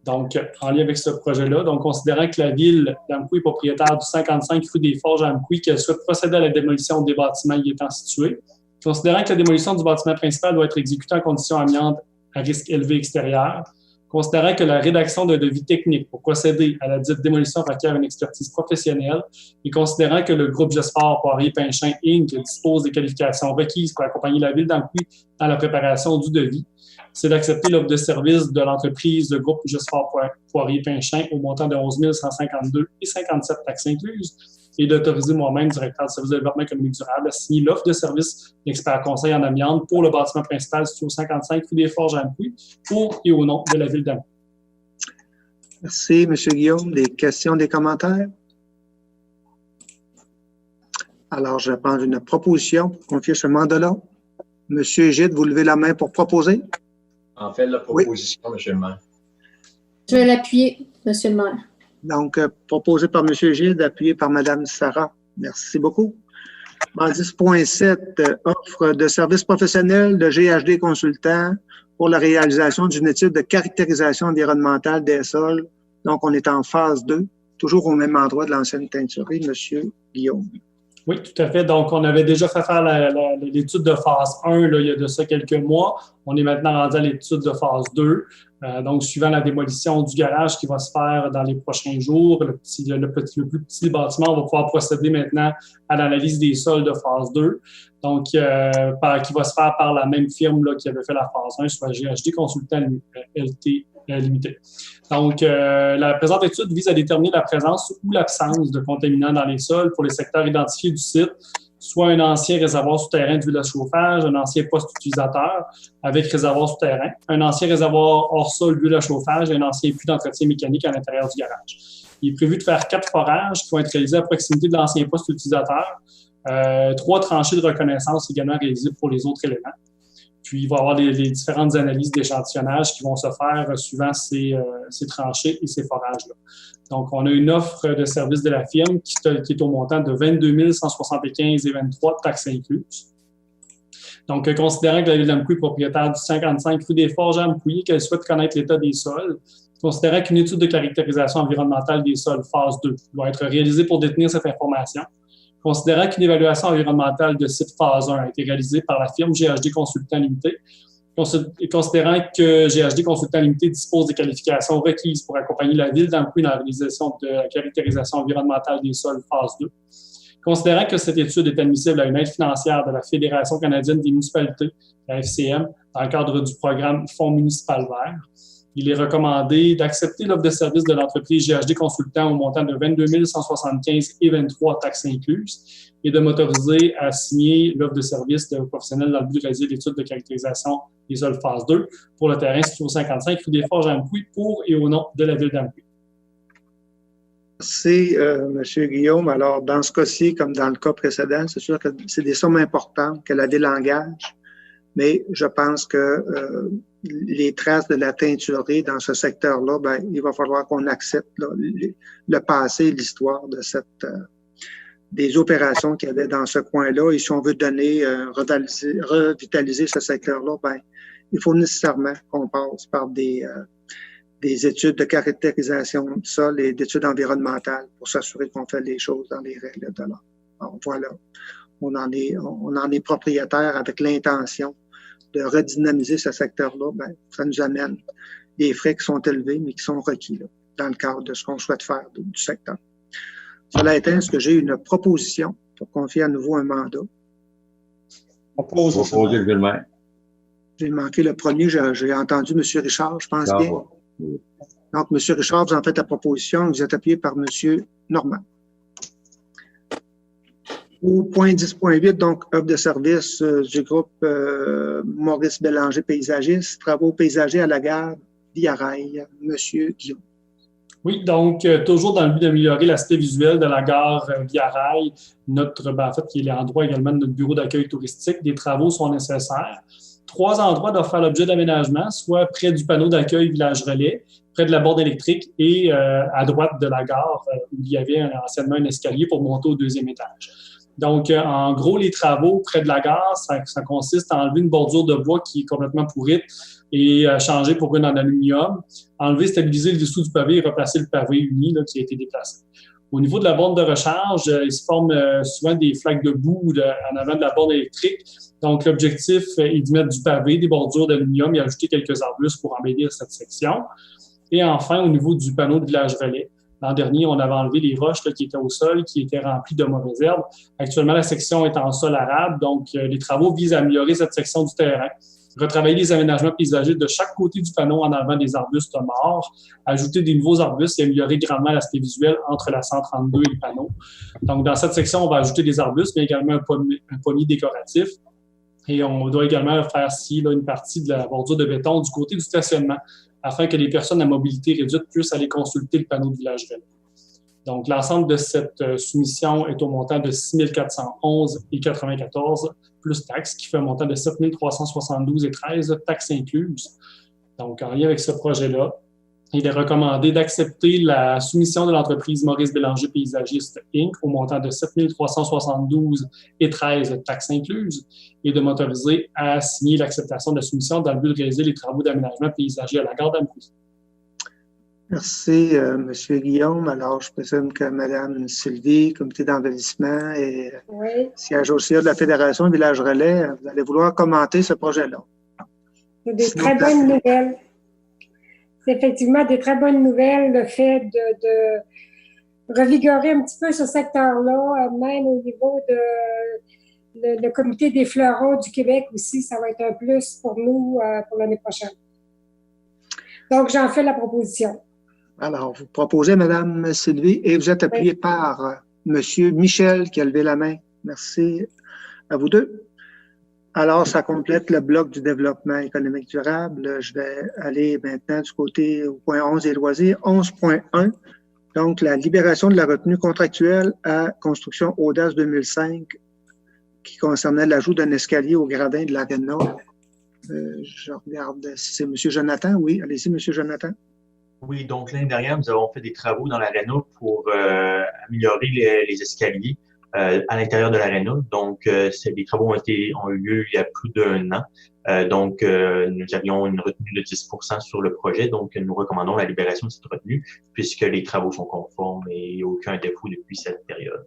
Donc, en lien avec ce projet-là, donc considérant que la ville d'Amqui est propriétaire du 55 rue des Forges à Amqui, qu'elle souhaite procéder à la démolition des bâtiments y étant situés, considérant que la démolition du bâtiment principal doit être exécutée en conditions amiantes à risque élevé extérieur, considérant que la rédaction d'un devis technique pour procéder à la dite démolition requiert une expertise professionnelle et considérant que le groupe Gesport Poirier Pinchin Inc. dispose des qualifications requises pour accompagner la ville d'Amqui dans la préparation du devis, c'est d'accepter l'offre de service de l'entreprise de groupe Gesport Poirier Pinchin au montant de 11 152,57 $ taxes incluses et d'autoriser moi-même, directeur du service de développement économique durable, à signer l'offre de service d'expert conseil en amiante pour le bâtiment principal situé au 55 rue des Forges à Amqui pour et au nom de la ville d'Amqui. Merci, M. Guillaume. Des questions, des commentaires? Alors, je vais prendre une proposition pour confier ce mandat-là. M. Gide, vous levez la main pour proposer? En fait, la proposition, oui. M. le maire. Je vais l'appuyer, M. le maire. Donc, proposé par M. Gide, appuyé par Mme Sarah. Merci beaucoup. En 10.7, offre de services professionnels de GHD Consultant pour la réalisation d'une étude de caractérisation environnementale des sols. Donc, on est en phase 2, toujours au même endroit de l'ancienne teinturerie, M. Guillaume. Oui, tout à fait. Donc, on avait déjà fait faire l'étude de phase 1 là, il y a de ça quelques mois. On est maintenant rendu à l'étude de phase 2. Donc, suivant la démolition du garage qui va se faire dans les prochains jours, le plus petit bâtiment, on va pouvoir procéder maintenant à l'analyse des sols de phase 2. Donc, qui va se faire par la même firme là, qui avait fait la phase 1, soit GHD Consultant LT Limité. Donc, la présente étude vise à déterminer la présence ou l'absence de contaminants dans les sols pour les secteurs identifiés du site soit un ancien réservoir souterrain d'huile à chauffage, un ancien poste utilisateur avec réservoir souterrain, un ancien réservoir hors sol d'huile à chauffage et un ancien puits d'entretien mécanique à l'intérieur du garage. Il est prévu de faire 4 forages qui vont être réalisés à proximité de l'ancien poste utilisateur, 3 tranchées de reconnaissance également réalisées pour les autres éléments. Puis, il va y avoir les différentes analyses d'échantillonnage qui vont se faire suivant ces tranchées et ces forages-là. Donc, on a une offre de service de la firme qui est au montant de 22 175 et 23 taxes incluses. Donc, considérant que la Ville d'Amqui est propriétaire du 55 rue des Forges à Amqui, qu'elle souhaite connaître l'état des sols, considérant qu'une étude de caractérisation environnementale des sols, phase 2, doit être réalisée pour détenir cette information, considérant qu'une évaluation environnementale de site phase 1 a été réalisée par la firme GHD Consultants Limité, et considérant que GHD Consultants Limité dispose des qualifications requises pour accompagner la Ville d'Amqui dans la réalisation de la caractérisation environnementale des sols phase 2, considérant que cette étude est admissible à une aide financière de la Fédération canadienne des municipalités, la FCM, dans le cadre du programme Fonds municipal vert, il est recommandé d'accepter l'offre de service de l'entreprise GHD Consultant au montant de 22 175 et 23 taxes incluses et de m'autoriser à signer l'offre de service de professionnel dans le but de réaliser l'étude de caractérisation des sols phase 2 pour le terrain situé au 55 rue des Forges à Amqui pour et au nom de la Ville d'Amqui. Merci, M. Guillaume. Alors, dans ce cas-ci, comme dans le cas précédent, c'est sûr que c'est des sommes importantes que la Ville engage, mais je pense que les traces de la teinturerie dans ce secteur-là, ben, il va falloir qu'on accepte là, le passé, l'histoire de des opérations qu'il y avait dans ce coin-là. Et si on veut donner, revitaliser ce secteur-là, ben, il faut nécessairement qu'on passe par des études de caractérisation du sol et d'études environnementales pour s'assurer qu'on fait les choses dans les règles de l'art. Alors voilà, on en est propriétaire avec l'intention de redynamiser ce secteur-là. Ben, ça nous amène des frais qui sont élevés, mais qui sont requis là, dans le cadre de ce qu'on souhaite faire du secteur. Cela étant, est-ce que j'ai une proposition pour confier à nouveau un mandat? Proposer le maire. J'ai manqué le premier, j'ai entendu M. Richard, je pense bien. Donc, M. Richard, vous en faites la proposition, vous êtes appuyé par M. Normand. Au point 10.8, donc, offre de service du groupe Maurice Bélanger Paysagiste, travaux paysagers à la gare Via Rail. M. Guillaume. Oui, donc, toujours dans le but d'améliorer l'aspect visuel de la gare Via Rail, en fait, qui est l'endroit également de notre bureau d'accueil touristique, des travaux sont nécessaires. 3 endroits doivent faire l'objet d'aménagement, soit près du panneau d'accueil Village Relais, près de la borne électrique et à droite de la gare, où il y avait anciennement un escalier pour monter au 2e étage. Donc, en gros, les travaux près de la gare, ça consiste à enlever une bordure de bois qui est complètement pourrite et changer pour une en aluminium, enlever, stabiliser le dessous du pavé et replacer le pavé uni là, qui a été déplacé. Au niveau de la borne de recharge, il se forme souvent des flaques de boue en avant de la borne électrique. Donc, l'objectif est d'y mettre du pavé, des bordures d'aluminium et ajouter quelques arbustes pour embellir cette section. Et enfin, au niveau du panneau de Village Relais, l'an dernier, on avait enlevé les roches là, qui étaient au sol, qui étaient remplies de mauvaises herbes. Actuellement, la section est en sol arable, donc les travaux visent à améliorer cette section du terrain, retravailler les aménagements paysagers de chaque côté du panneau en enlevant des arbustes morts, ajouter des nouveaux arbustes et améliorer grandement l'aspect visuel entre la 132 et le panneau. Donc, dans cette section, on va ajouter des arbustes, mais également un pommier décoratif. Et on doit également faire une partie de la bordure de béton du côté du stationnement, afin que les personnes à mobilité réduite puissent aller consulter le panneau de Village Relais. Donc, l'ensemble de cette soumission est au montant de 6 411,94 plus taxes, qui fait un montant de 7 372,13 taxes incluses. Donc, en lien avec ce projet-là, il est recommandé d'accepter la soumission de l'entreprise Maurice Bélanger Paysagiste Inc. au montant de 7 372,13 taxes incluses et de m'autoriser à signer l'acceptation de la soumission dans le but de réaliser les travaux d'aménagement paysager à la gare d'Amqui. Merci, M. Guillaume. Alors, je présume que Mme Sylvie, comité d'envahissement et siège aussi de la Fédération Village Relais, vous allez vouloir commenter ce projet-là. C'est des très bonnes nouvelles. C'est effectivement des très bonnes nouvelles, le fait de revigorer un petit peu ce secteur-là, même au niveau de le comité des fleurons du Québec aussi, ça va être un plus pour nous pour l'année prochaine. Donc, j'en fais la proposition. Alors, vous proposez, Mme Sylvie, et vous êtes appuyé par M. Michel qui a levé la main. Merci à vous deux. Alors, ça complète le bloc du développement économique durable. Je vais aller maintenant du côté au point 11 des loisirs. 11.1, donc la libération de la retenue contractuelle à construction Audace 2005 qui concernait l'ajout d'un escalier au gradin de l'Arena. Je regarde si c'est M. Jonathan. Oui, allez-y, M. Jonathan. Oui, donc l'année dernière, nous avons fait des travaux dans l'Arena pour améliorer les escaliers à l'intérieur de l'Arena. Donc, les travaux ont eu lieu il y a plus d'un an. Donc, nous avions une retenue de 10% sur le projet. Donc, nous recommandons la libération de cette retenue puisque les travaux sont conformes et aucun défaut depuis cette période.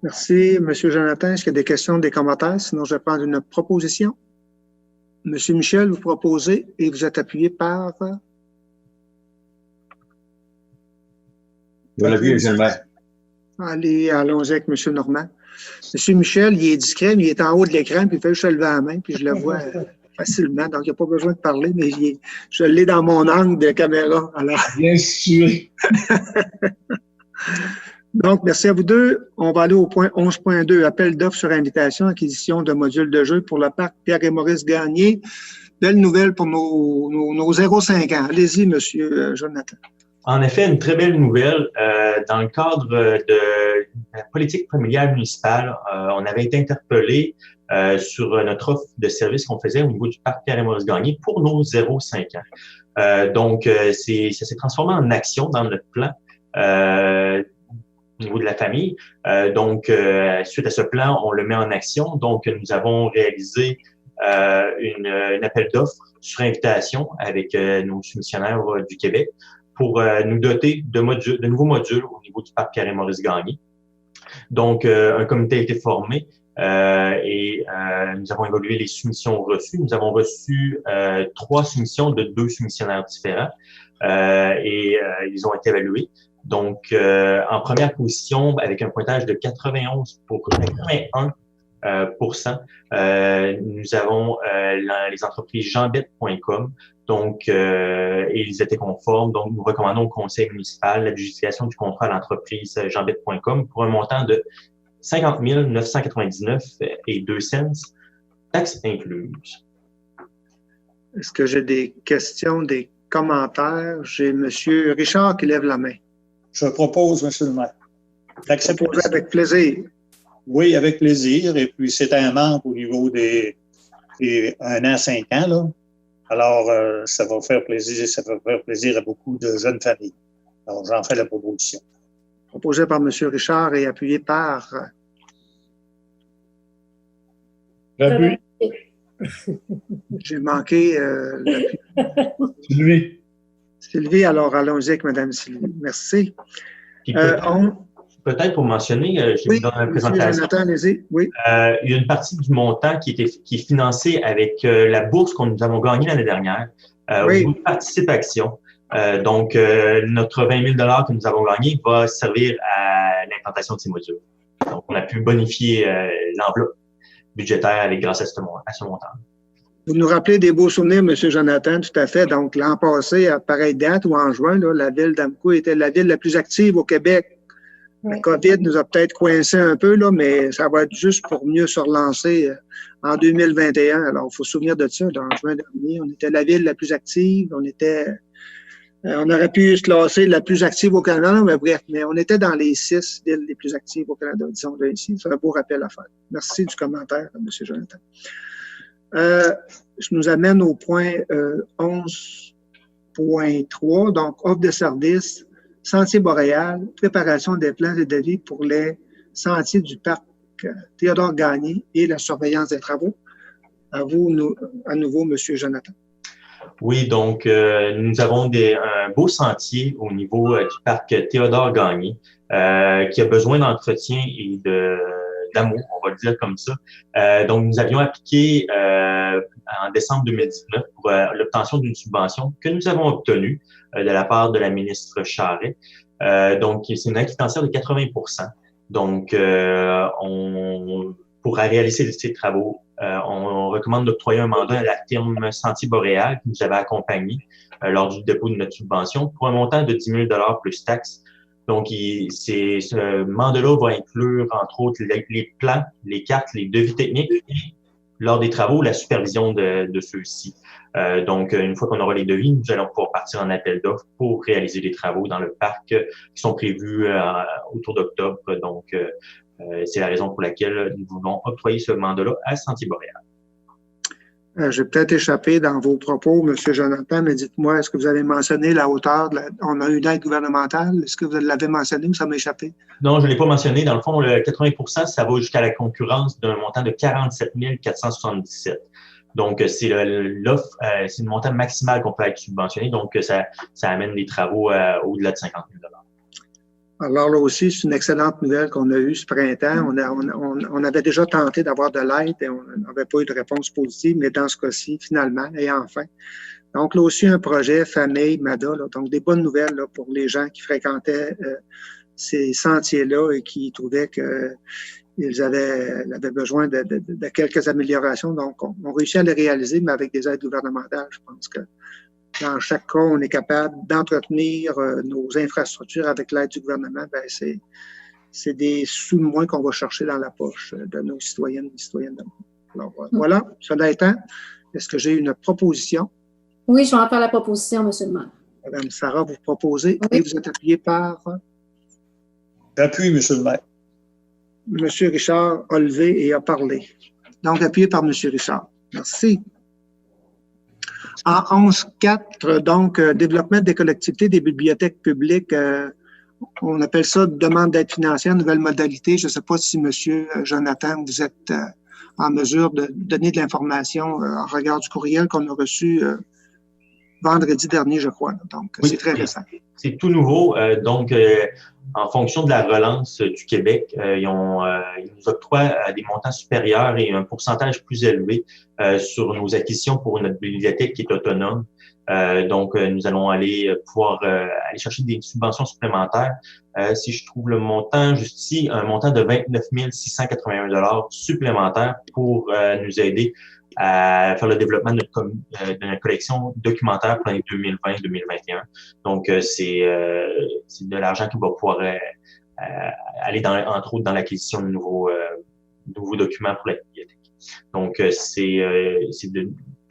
Merci, M. Jonathan. Est-ce qu'il y a des questions, des commentaires? Sinon, je vais prendre une proposition. M. Michel, vous proposez et vous êtes appuyé par... Allez, allons-y avec M. Normand. M. Michel, il est discret, mais il est en haut de l'écran, puis il fait juste lever la main, puis je le vois facilement, donc il n'y a pas besoin de parler, mais je l'ai dans mon angle de caméra. Alors. Bien sûr. Donc, merci à vous deux. On va aller au point 11.2, appel d'offres sur invitation, acquisition de modules de jeu pour le parc Pierre et Maurice Gagné. Belle nouvelle pour nos 0,5 ans. Allez-y, M. Jonathan. En effet, une très belle nouvelle. Dans le cadre de la politique familiale municipale, on avait été interpellé sur notre offre de service qu'on faisait au niveau du parc Pierre et Maurice Gagné pour nos 0,5 ans. Donc, ça s'est transformé en action dans notre plan au niveau de la famille. Donc, suite à ce plan, on le met en action. Donc, nous avons réalisé un appel d'offres sur invitation avec nos soumissionnaires du Québec pour nous doter de nouveaux modules au niveau du parc Pierre et Maurice Gagné. Donc, un comité a été formé et nous avons évalué les soumissions reçues. Nous avons reçu 3 soumissions de 2 soumissionnaires différents et ils ont été évalués. Donc, en première position, avec un pointage de 81%, nous avons les entreprises jeanbette.com. Donc, ils étaient conformes. Donc, nous recommandons au conseil municipal l'adjudication du contrat à l'entreprise jeanbette.com pour un montant de 50 999 et 2 cents, taxes incluses. Est-ce que j'ai des questions, des commentaires? J'ai M. Richard qui lève la main. Je propose, M. le maire. Proposer avec plaisir. Oui, avec plaisir. Et puis, c'est un membre au niveau des 1 an, 5 ans, là. Alors, ça va faire plaisir à beaucoup de jeunes familles. Alors, j'en fais la proposition. Proposé par M. Richard et appuyé par... J'appuie. J'ai manqué l'appui. Sylvie. Sylvie, alors allons-y avec Mme Sylvie. Merci. Peut-être pour mentionner, j'ai mis dans la présentation, Jonathan, allez-y. Oui. Il y a une partie du montant qui est financée avec la bourse que nous avons gagnée l'année dernière au niveau de participation. Donc, notre 20 000 $ que nous avons gagné va servir à l'implantation de ces modules. Donc, on a pu bonifier l'enveloppe budgétaire grâce à ce montant. Vous nous rappelez des beaux souvenirs, M. Jonathan, tout à fait. Donc, l'an passé, à pareille date ou en juin, là, la ville d'Amqui était la ville la plus active au Québec. La COVID nous a peut-être coincé un peu, là, mais ça va être juste pour mieux se relancer en 2021. Alors, il faut se souvenir de ça. En juin dernier, on était la ville la plus active. On aurait pu se classer la plus active au Canada, mais bref, mais on était dans les 6 villes les plus actives au Canada, disons là ici. C'est un beau rappel à faire. Merci du commentaire, M. Jonathan. Je nous amène au point 11.3, donc offre de service. Sentier boréal, préparation des plans et devis pour les sentiers du parc Théodore Gagné et la surveillance des travaux. À vous, à nouveau, M. Jonathan. Oui, donc nous avons un beau sentier au niveau du parc Théodore Gagné qui a besoin d'entretien et d'amour, on va le dire comme ça. Donc, nous avions appliqué en décembre 2019 pour l'obtention d'une subvention que nous avons obtenue de la part de la ministre Charest. Donc, c'est une acquittancière de 80%. Donc, pour réaliser ces travaux, on recommande d'octroyer un mandat à la firme Sentier Boréal qui nous avait accompagnés lors du dépôt de notre subvention pour un montant de 10 000 $ plus taxes Donc, ce mandat-là va inclure, entre autres, les plans, les cartes, les devis techniques et, lors des travaux, la supervision de ceux-ci. Donc, une fois qu'on aura les devis, nous allons pouvoir partir en appel d'offres pour réaliser les travaux dans le parc qui sont prévus autour d'octobre. Donc, c'est la raison pour laquelle nous voulons octroyer ce mandat-là à Sentier Boréal. J'ai peut-être échappé dans vos propos, M. Jonathan, mais dites-moi, est-ce que vous avez mentionné la hauteur on a une aide gouvernementale? Est-ce que vous l'avez mentionné ou ça m'a échappé? Non, je ne l'ai pas mentionné. Dans le fond, le 80 ça va jusqu'à la concurrence d'un montant de 47 477. Donc, c'est l'offre, c'est le montant maximal qu'on peut être subventionné. Donc, ça amène les travaux au-delà de 50 000 $. Alors là aussi, c'est une excellente nouvelle qu'on a eue ce printemps. On avait déjà tenté d'avoir de l'aide et on n'avait pas eu de réponse positive, mais dans ce cas-ci, finalement, et enfin. Donc là aussi, un projet famille, MADA, là, donc des bonnes nouvelles là, pour les gens qui fréquentaient ces sentiers-là et qui trouvaient qu'ils avaient besoin de quelques améliorations. Donc, on réussit à les réaliser, mais avec des aides gouvernementales. Je pense que dans chaque cas, on est capable d'entretenir nos infrastructures avec l'aide du gouvernement. Ben, c'est des sous de moins qu'on va chercher dans la poche de nos citoyennes et citoyennes. Alors, voilà, cela étant, est-ce que j'ai une proposition? Oui, je vais en faire la proposition, M. le maire. Madame Sarah, vous proposez Oui. et vous êtes appuyé par? J'appuie, M. le maire. M. Richard a levé et a parlé. Donc, appuyé par M. Richard. Merci. En 11.4, donc, développement des collectivités, des bibliothèques publiques, on appelle ça demande d'aide financière, nouvelle modalité. Je ne sais pas si M. Jonathan, vous êtes en mesure de donner de l'information en regard du courriel qu'on a reçu vendredi dernier, je crois. Donc, oui, c'est très récent. C'est tout nouveau. Donc, en fonction de la relance du Québec, ils nous octroient des montants supérieurs et un pourcentage plus élevé sur nos acquisitions pour notre bibliothèque qui est autonome. Donc, nous allons pouvoir aller chercher des subventions supplémentaires. Si je trouve le montant juste ici, un montant de 29 681 $ supplémentaires pour nous aider à faire le développement de notre collection documentaire pour l'année 2020-2021. Donc, c'est de l'argent qui va pouvoir aller entre autres dans l'acquisition de nouveaux documents pour la bibliothèque. Donc, c'est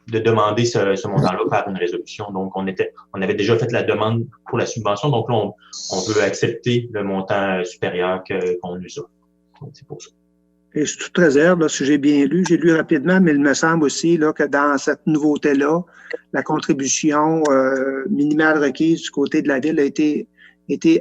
de demander ce montant-là par une résolution. Donc, on avait déjà fait la demande pour la subvention. Donc là, on veut accepter le montant supérieur qu'on nous offre. Donc, c'est pour ça. Et je suis toute réserve, là, si j'ai bien lu, j'ai lu rapidement, mais il me semble aussi là, que dans cette nouveauté-là, la contribution minimale requise du côté de la Ville a été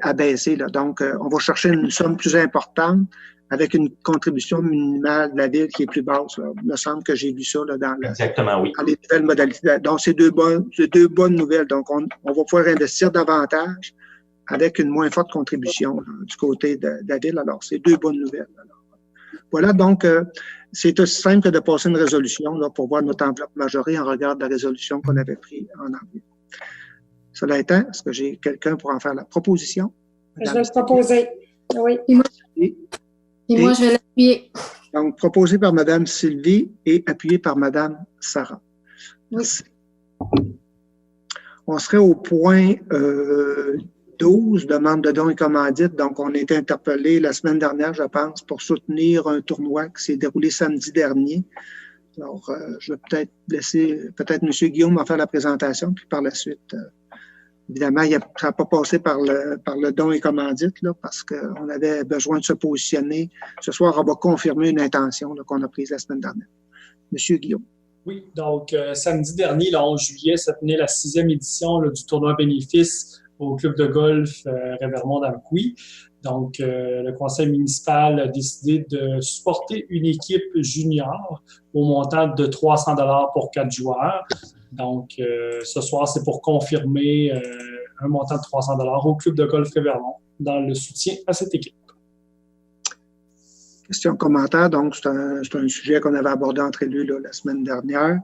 abaissée. Là. Donc, on va chercher une somme plus importante avec une contribution minimale de la Ville qui est plus basse. Là. Il me semble que j'ai lu ça là, dans les nouvelles modalités. Donc, c'est deux bonnes nouvelles. Donc, on va pouvoir investir davantage avec une moins forte contribution là, du côté de la Ville. Alors, c'est deux bonnes nouvelles. Alors. Voilà, donc, c'est aussi simple que de passer une résolution là, pour voir notre enveloppe majorée en regard de la résolution qu'on avait prise en avril. Cela étant, est-ce que j'ai quelqu'un pour en faire la proposition? Je vais le proposer. Oui. Et moi, je vais l'appuyer. Donc, proposé par Mme Sylvie et appuyé par Mme Sarah. Oui. On serait au point 12, demande de dons et commandites. Donc, on a été interpellé la semaine dernière, je pense, pour soutenir un tournoi qui s'est déroulé samedi dernier. Alors, je vais peut-être laisser M. Guillaume en faire la présentation, puis par la suite, évidemment, ça n'a pas passé par le don et commandite, là, parce qu'on avait besoin de se positionner. Ce soir, on va confirmer une intention là, qu'on a prise la semaine dernière. M. Guillaume. Oui, donc samedi dernier, le 11 juillet, ça tenait la 6e édition là, du tournoi bénéfice au club de golf Revermont-Amqui. Donc, le conseil municipal a décidé de supporter une équipe junior au montant de 300 $ pour 4 joueurs. Donc, ce soir, c'est pour confirmer un montant de 300 $ au club de golf Revermont dans le soutien à cette équipe. Question, commentaire. Donc, c'est un sujet qu'on avait abordé entre élus là, la semaine dernière.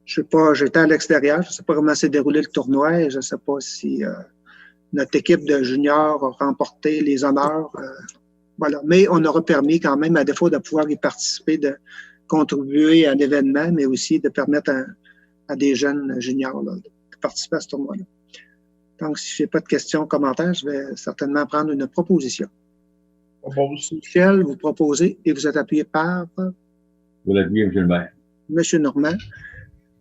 Je sais pas, j'étais à l'extérieur. Je ne sais pas comment s'est déroulé le tournoi et je ne sais pas si notre équipe de juniors a remporté les honneurs. Voilà. Mais on aura permis quand même, à défaut de pouvoir y participer, de contribuer à l'événement, mais aussi de permettre à des jeunes juniors là, de participer à ce tournoi-là. Donc, si je n'ai pas de questions, commentaires, je vais certainement prendre une proposition. Michel, vous proposez et vous êtes appuyé par? Vous l'avez appuyé, M. le maire. M. Normand.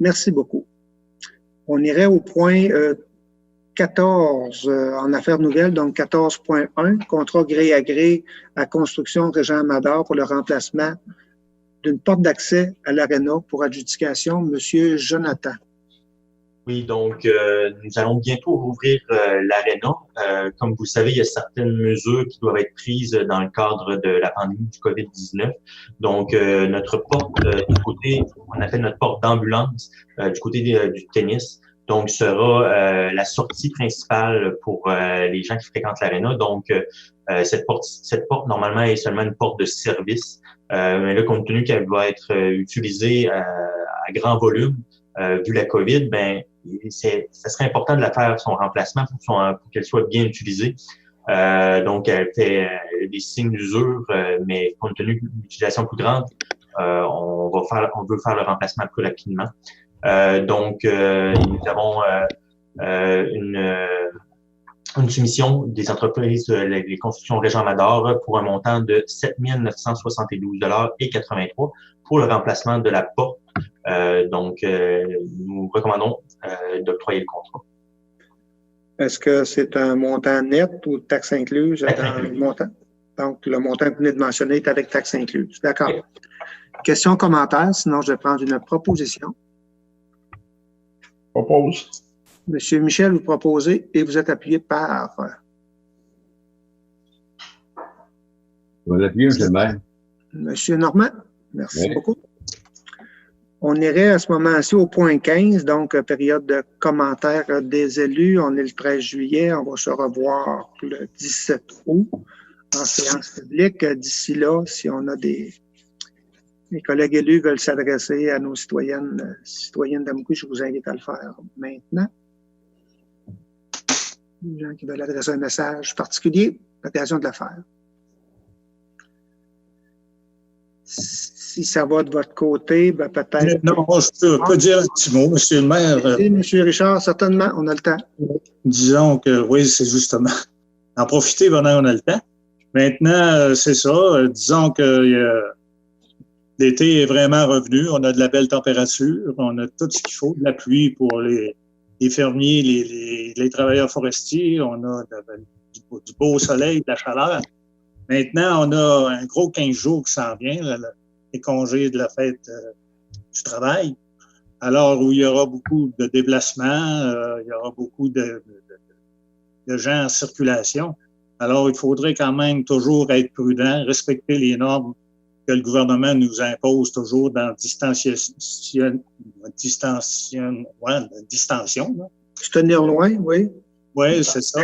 Merci beaucoup. On irait au point 14 en affaires nouvelles, donc 14.1, contrat gré à gré à construction Régent Amador pour le remplacement d'une porte d'accès à l'aréna pour adjudication. Monsieur Jonathan. Oui, donc nous allons bientôt rouvrir l'aréna. Comme vous le savez, il y a certaines mesures qui doivent être prises dans le cadre de la pandémie du COVID-19. Donc, notre porte du côté, on appelle notre porte d'ambulance du côté du tennis, donc sera la sortie principale pour les gens qui fréquentent l'aréna. Donc, cette porte, normalement, est seulement une porte de service. Mais là, compte tenu qu'elle va être utilisée à grand volume, vu la COVID, ben, ça serait important de la faire son remplacement pour qu'elle soit bien utilisée. Donc, elle fait des signes d'usure, mais compte tenu d'une utilisation plus grande, on veut faire le remplacement plus rapidement. Donc, nous avons une soumission des entreprises des constructions Régent Amador pour un montant de 7 972,83 pour le remplacement de la porte. Donc, nous recommandons d'octroyer le contrat. Est-ce que c'est un montant net ou taxe incluse dans le montant? Donc, le montant que vous venez de mentionner est avec taxe incluse. D'accord. Oui. Question, commentaire, sinon je vais prendre une proposition. Propose. Monsieur Michel, vous proposez et vous êtes appuyé par? Vous l'appuyer, M. le maire. Monsieur Normand, merci beaucoup. On irait à ce moment-ci au point 15, donc période de commentaires des élus. On est le 13 juillet, on va se revoir le 17 août en séance publique. D'ici là, si on a mes collègues élus veulent s'adresser à nos citoyens d'Amqui, je vous invite à le faire maintenant. Les gens qui veulent adresser un message particulier, l'occasion de le faire. Si ça va de votre côté, ben peut-être... Non, je peux dire un petit mot, Monsieur le maire. Oui, Monsieur Richard, certainement, on a le temps. Disons que oui, c'est justement en profiter pendant qu'on a le temps. Maintenant, c'est ça. Disons que l'été est vraiment revenu. On a de la belle température. On a tout ce qu'il faut, de la pluie pour les fermiers, les travailleurs forestiers. On a du beau soleil, de la chaleur. Maintenant, on a un gros 15 jours qui s'en vient, les congés de la fête du travail. Alors, où il y aura beaucoup de déplacements, il y aura beaucoup de gens en circulation. Alors, il faudrait quand même toujours être prudent, respecter les normes que le gouvernement nous impose toujours dans distanciation. Se tenir loin, oui. Oui, c'est ça.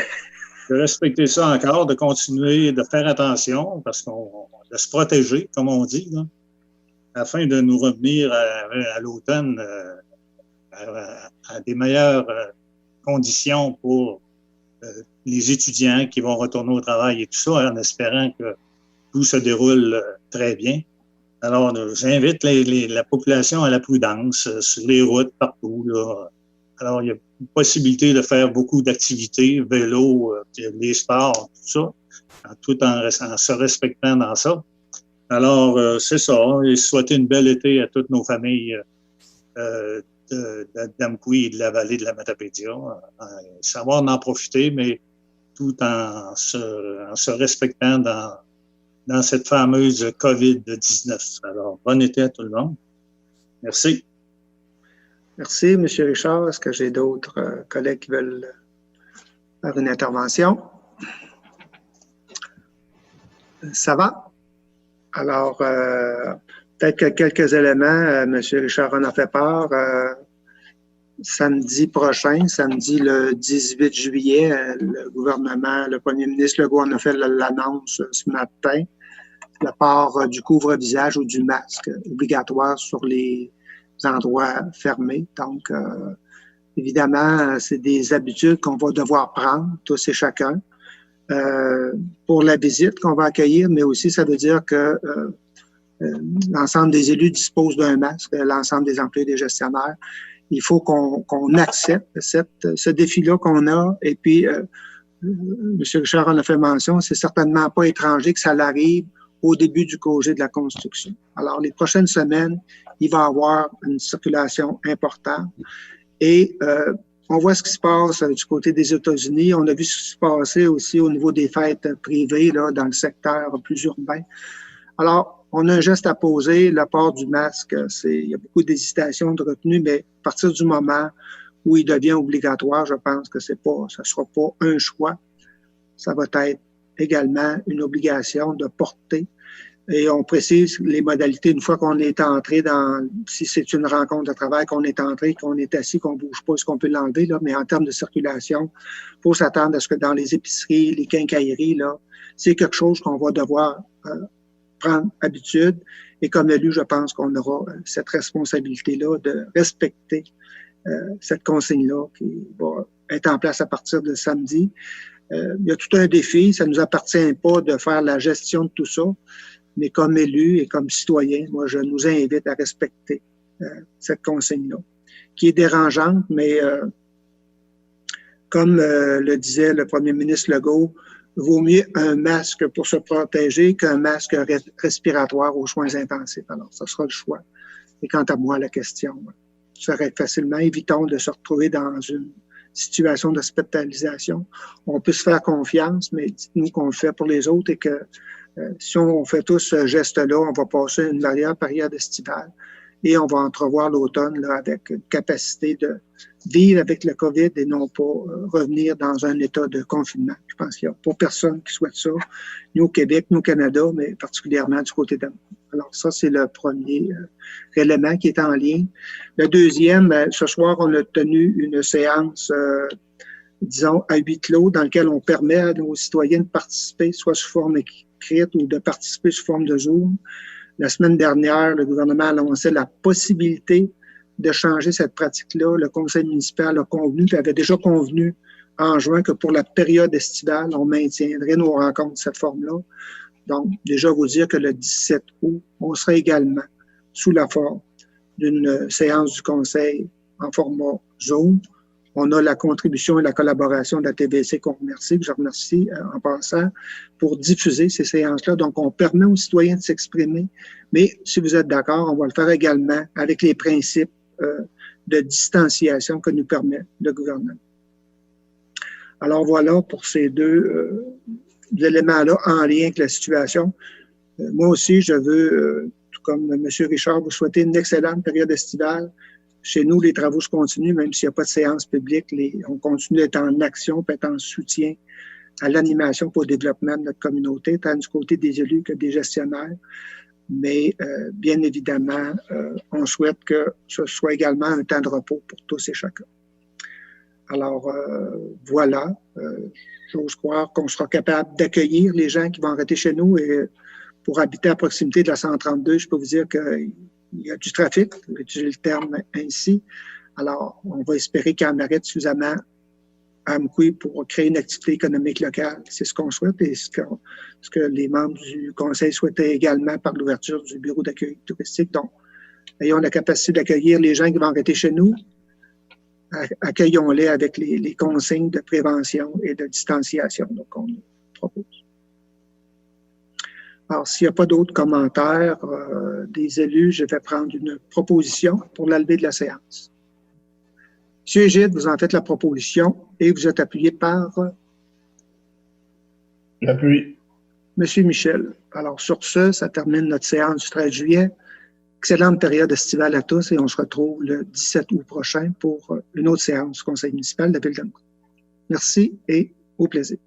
De respecter ça encore, de continuer, de faire attention, parce de se protéger, comme on dit, là, afin de nous revenir à l'automne à des meilleures conditions pour les étudiants qui vont retourner au travail et tout ça, en espérant que tout se déroule très bien. Alors, j'invite la population à la prudence sur les routes, partout, là. Alors, il y a une possibilité de faire beaucoup d'activités, vélo, les sports, tout ça, tout en se respectant dans ça. Alors, c'est ça. Et souhaiter une belle été à toutes nos familles d'Amqui et de la vallée de la Matapédia. Savoir en profiter, mais tout en se respectant dans cette fameuse COVID-19. Alors, bon été à tout le monde. Merci. Merci, M. Richard. Est-ce que j'ai d'autres collègues qui veulent faire une intervention? Ça va? Alors, peut-être que quelques éléments, M. Richard en a fait part. Samedi prochain, samedi le 18 juillet, le gouvernement, le premier ministre Legault en a fait l'annonce ce matin, le port du couvre-visage ou du masque obligatoire sur les endroits fermés. Donc, évidemment, c'est des habitudes qu'on va devoir prendre, tous et chacun, pour la visite qu'on va accueillir, mais aussi ça veut dire que l'ensemble des élus disposent d'un masque, l'ensemble des employés, des gestionnaires, il faut qu'on accepte ce défi-là qu'on a. Et puis, M. Richard en a fait mention, c'est certainement pas étranger que ça arrive au début du projet de la construction. Alors, les prochaines semaines, il va y avoir une circulation importante. Et on voit ce qui se passe du côté des États-Unis. On a vu ce qui se passait aussi au niveau des fêtes privées là, dans le secteur plus urbain. Alors, on a un geste à poser. Le port du masque, il y a beaucoup d'hésitation, de retenue, mais à partir du moment où il devient obligatoire, je pense que ça sera pas un choix. Ça va être également une obligation de porter. Et on précise les modalités une fois qu'on est entré si c'est une rencontre de travail, qu'on est entré, qu'on est assis, qu'on bouge pas, est-ce qu'on peut l'enlever, là, mais en termes de circulation, il faut s'attendre à ce que dans les épiceries, les quincailleries, là, c'est quelque chose qu'on va devoir prendre habitude. Et comme élu, je pense qu'on aura cette responsabilité-là de respecter cette consigne-là qui va être en place à partir de samedi. Il y a tout un défi. Ça ne nous appartient pas de faire la gestion de tout ça. Mais comme élu et comme citoyen, moi, je nous invite à respecter cette consigne-là, qui est dérangeante, mais comme le disait le premier ministre Legault, vaut mieux un masque pour se protéger qu'un masque respiratoire aux soins intensifs. Alors, ça sera le choix. Et quant à moi, la question serait facilement, évitons de se retrouver dans une situation d'hospitalisation. On peut se faire confiance, mais dites-nous qu'on le fait pour les autres et que si on fait tous ce geste-là, on va passer une meilleure période estivale et on va entrevoir l'automne là, avec une capacité de vivre avec le COVID et non pas revenir dans un état de confinement. Je pense qu'il n'y a pas personne qui souhaite ça, ni au Québec, ni au Canada, mais particulièrement du côté d'Amqui. Alors ça, c'est le premier élément qui est en lien. Le deuxième, ce soir, on a tenu une séance disons, à huis clos, dans lequel on permet à nos citoyens de participer, soit sous forme écrite ou de participer sous forme de Zoom. La semaine dernière, le gouvernement a annoncé la possibilité de changer cette pratique-là. Le conseil municipal a convenu, puis avait déjà convenu en juin que pour la période estivale, on maintiendrait nos rencontres de cette forme-là. Donc, déjà vous dire que le 17 août, on sera également sous la forme d'une séance du conseil en format Zoom. On a la contribution et la collaboration de la TVC qu'on remercie, que je remercie en passant, pour diffuser ces séances-là. Donc, on permet aux citoyens de s'exprimer, mais si vous êtes d'accord, on va le faire également avec les principes de distanciation que nous permet le gouvernement. Alors voilà pour ces deux éléments-là en lien avec la situation. Moi aussi, je veux, tout comme M. Richard, vous souhaiter une excellente période estivale. Chez nous, les travaux se continuent, même s'il n'y a pas de séance publique. On continue d'être en action, peut être en soutien à l'animation pour le développement de notre communauté, tant du côté des élus que des gestionnaires. Mais bien évidemment, on souhaite que ce soit également un temps de repos pour tous et chacun. Alors, voilà. J'ose croire qu'on sera capable d'accueillir les gens qui vont arrêter chez nous. Et pour habiter à proximité de la 132, je peux vous dire qu'il y a du trafic, je vais utiliser le terme ainsi. Alors, on va espérer qu'il y en arrête suffisamment à Amqui pour créer une activité économique locale. C'est ce qu'on souhaite et ce que les membres du conseil souhaitaient également par l'ouverture du bureau d'accueil touristique. Donc, ayons la capacité d'accueillir les gens qui vont arrêter chez nous. Accueillons-les avec les consignes de prévention et de distanciation. Donc, on propose. Alors, s'il n'y a pas d'autres commentaires des élus, je vais prendre une proposition pour la levée de la séance. Monsieur Gide, vous en faites la proposition et vous êtes appuyé par... L'appui. Monsieur Michel. Alors, sur ce, ça termine notre séance du 13 juillet. Excellente période estivale à tous et on se retrouve le 17 août prochain pour une autre séance du conseil municipal de la ville d'Amqui. Merci et au plaisir.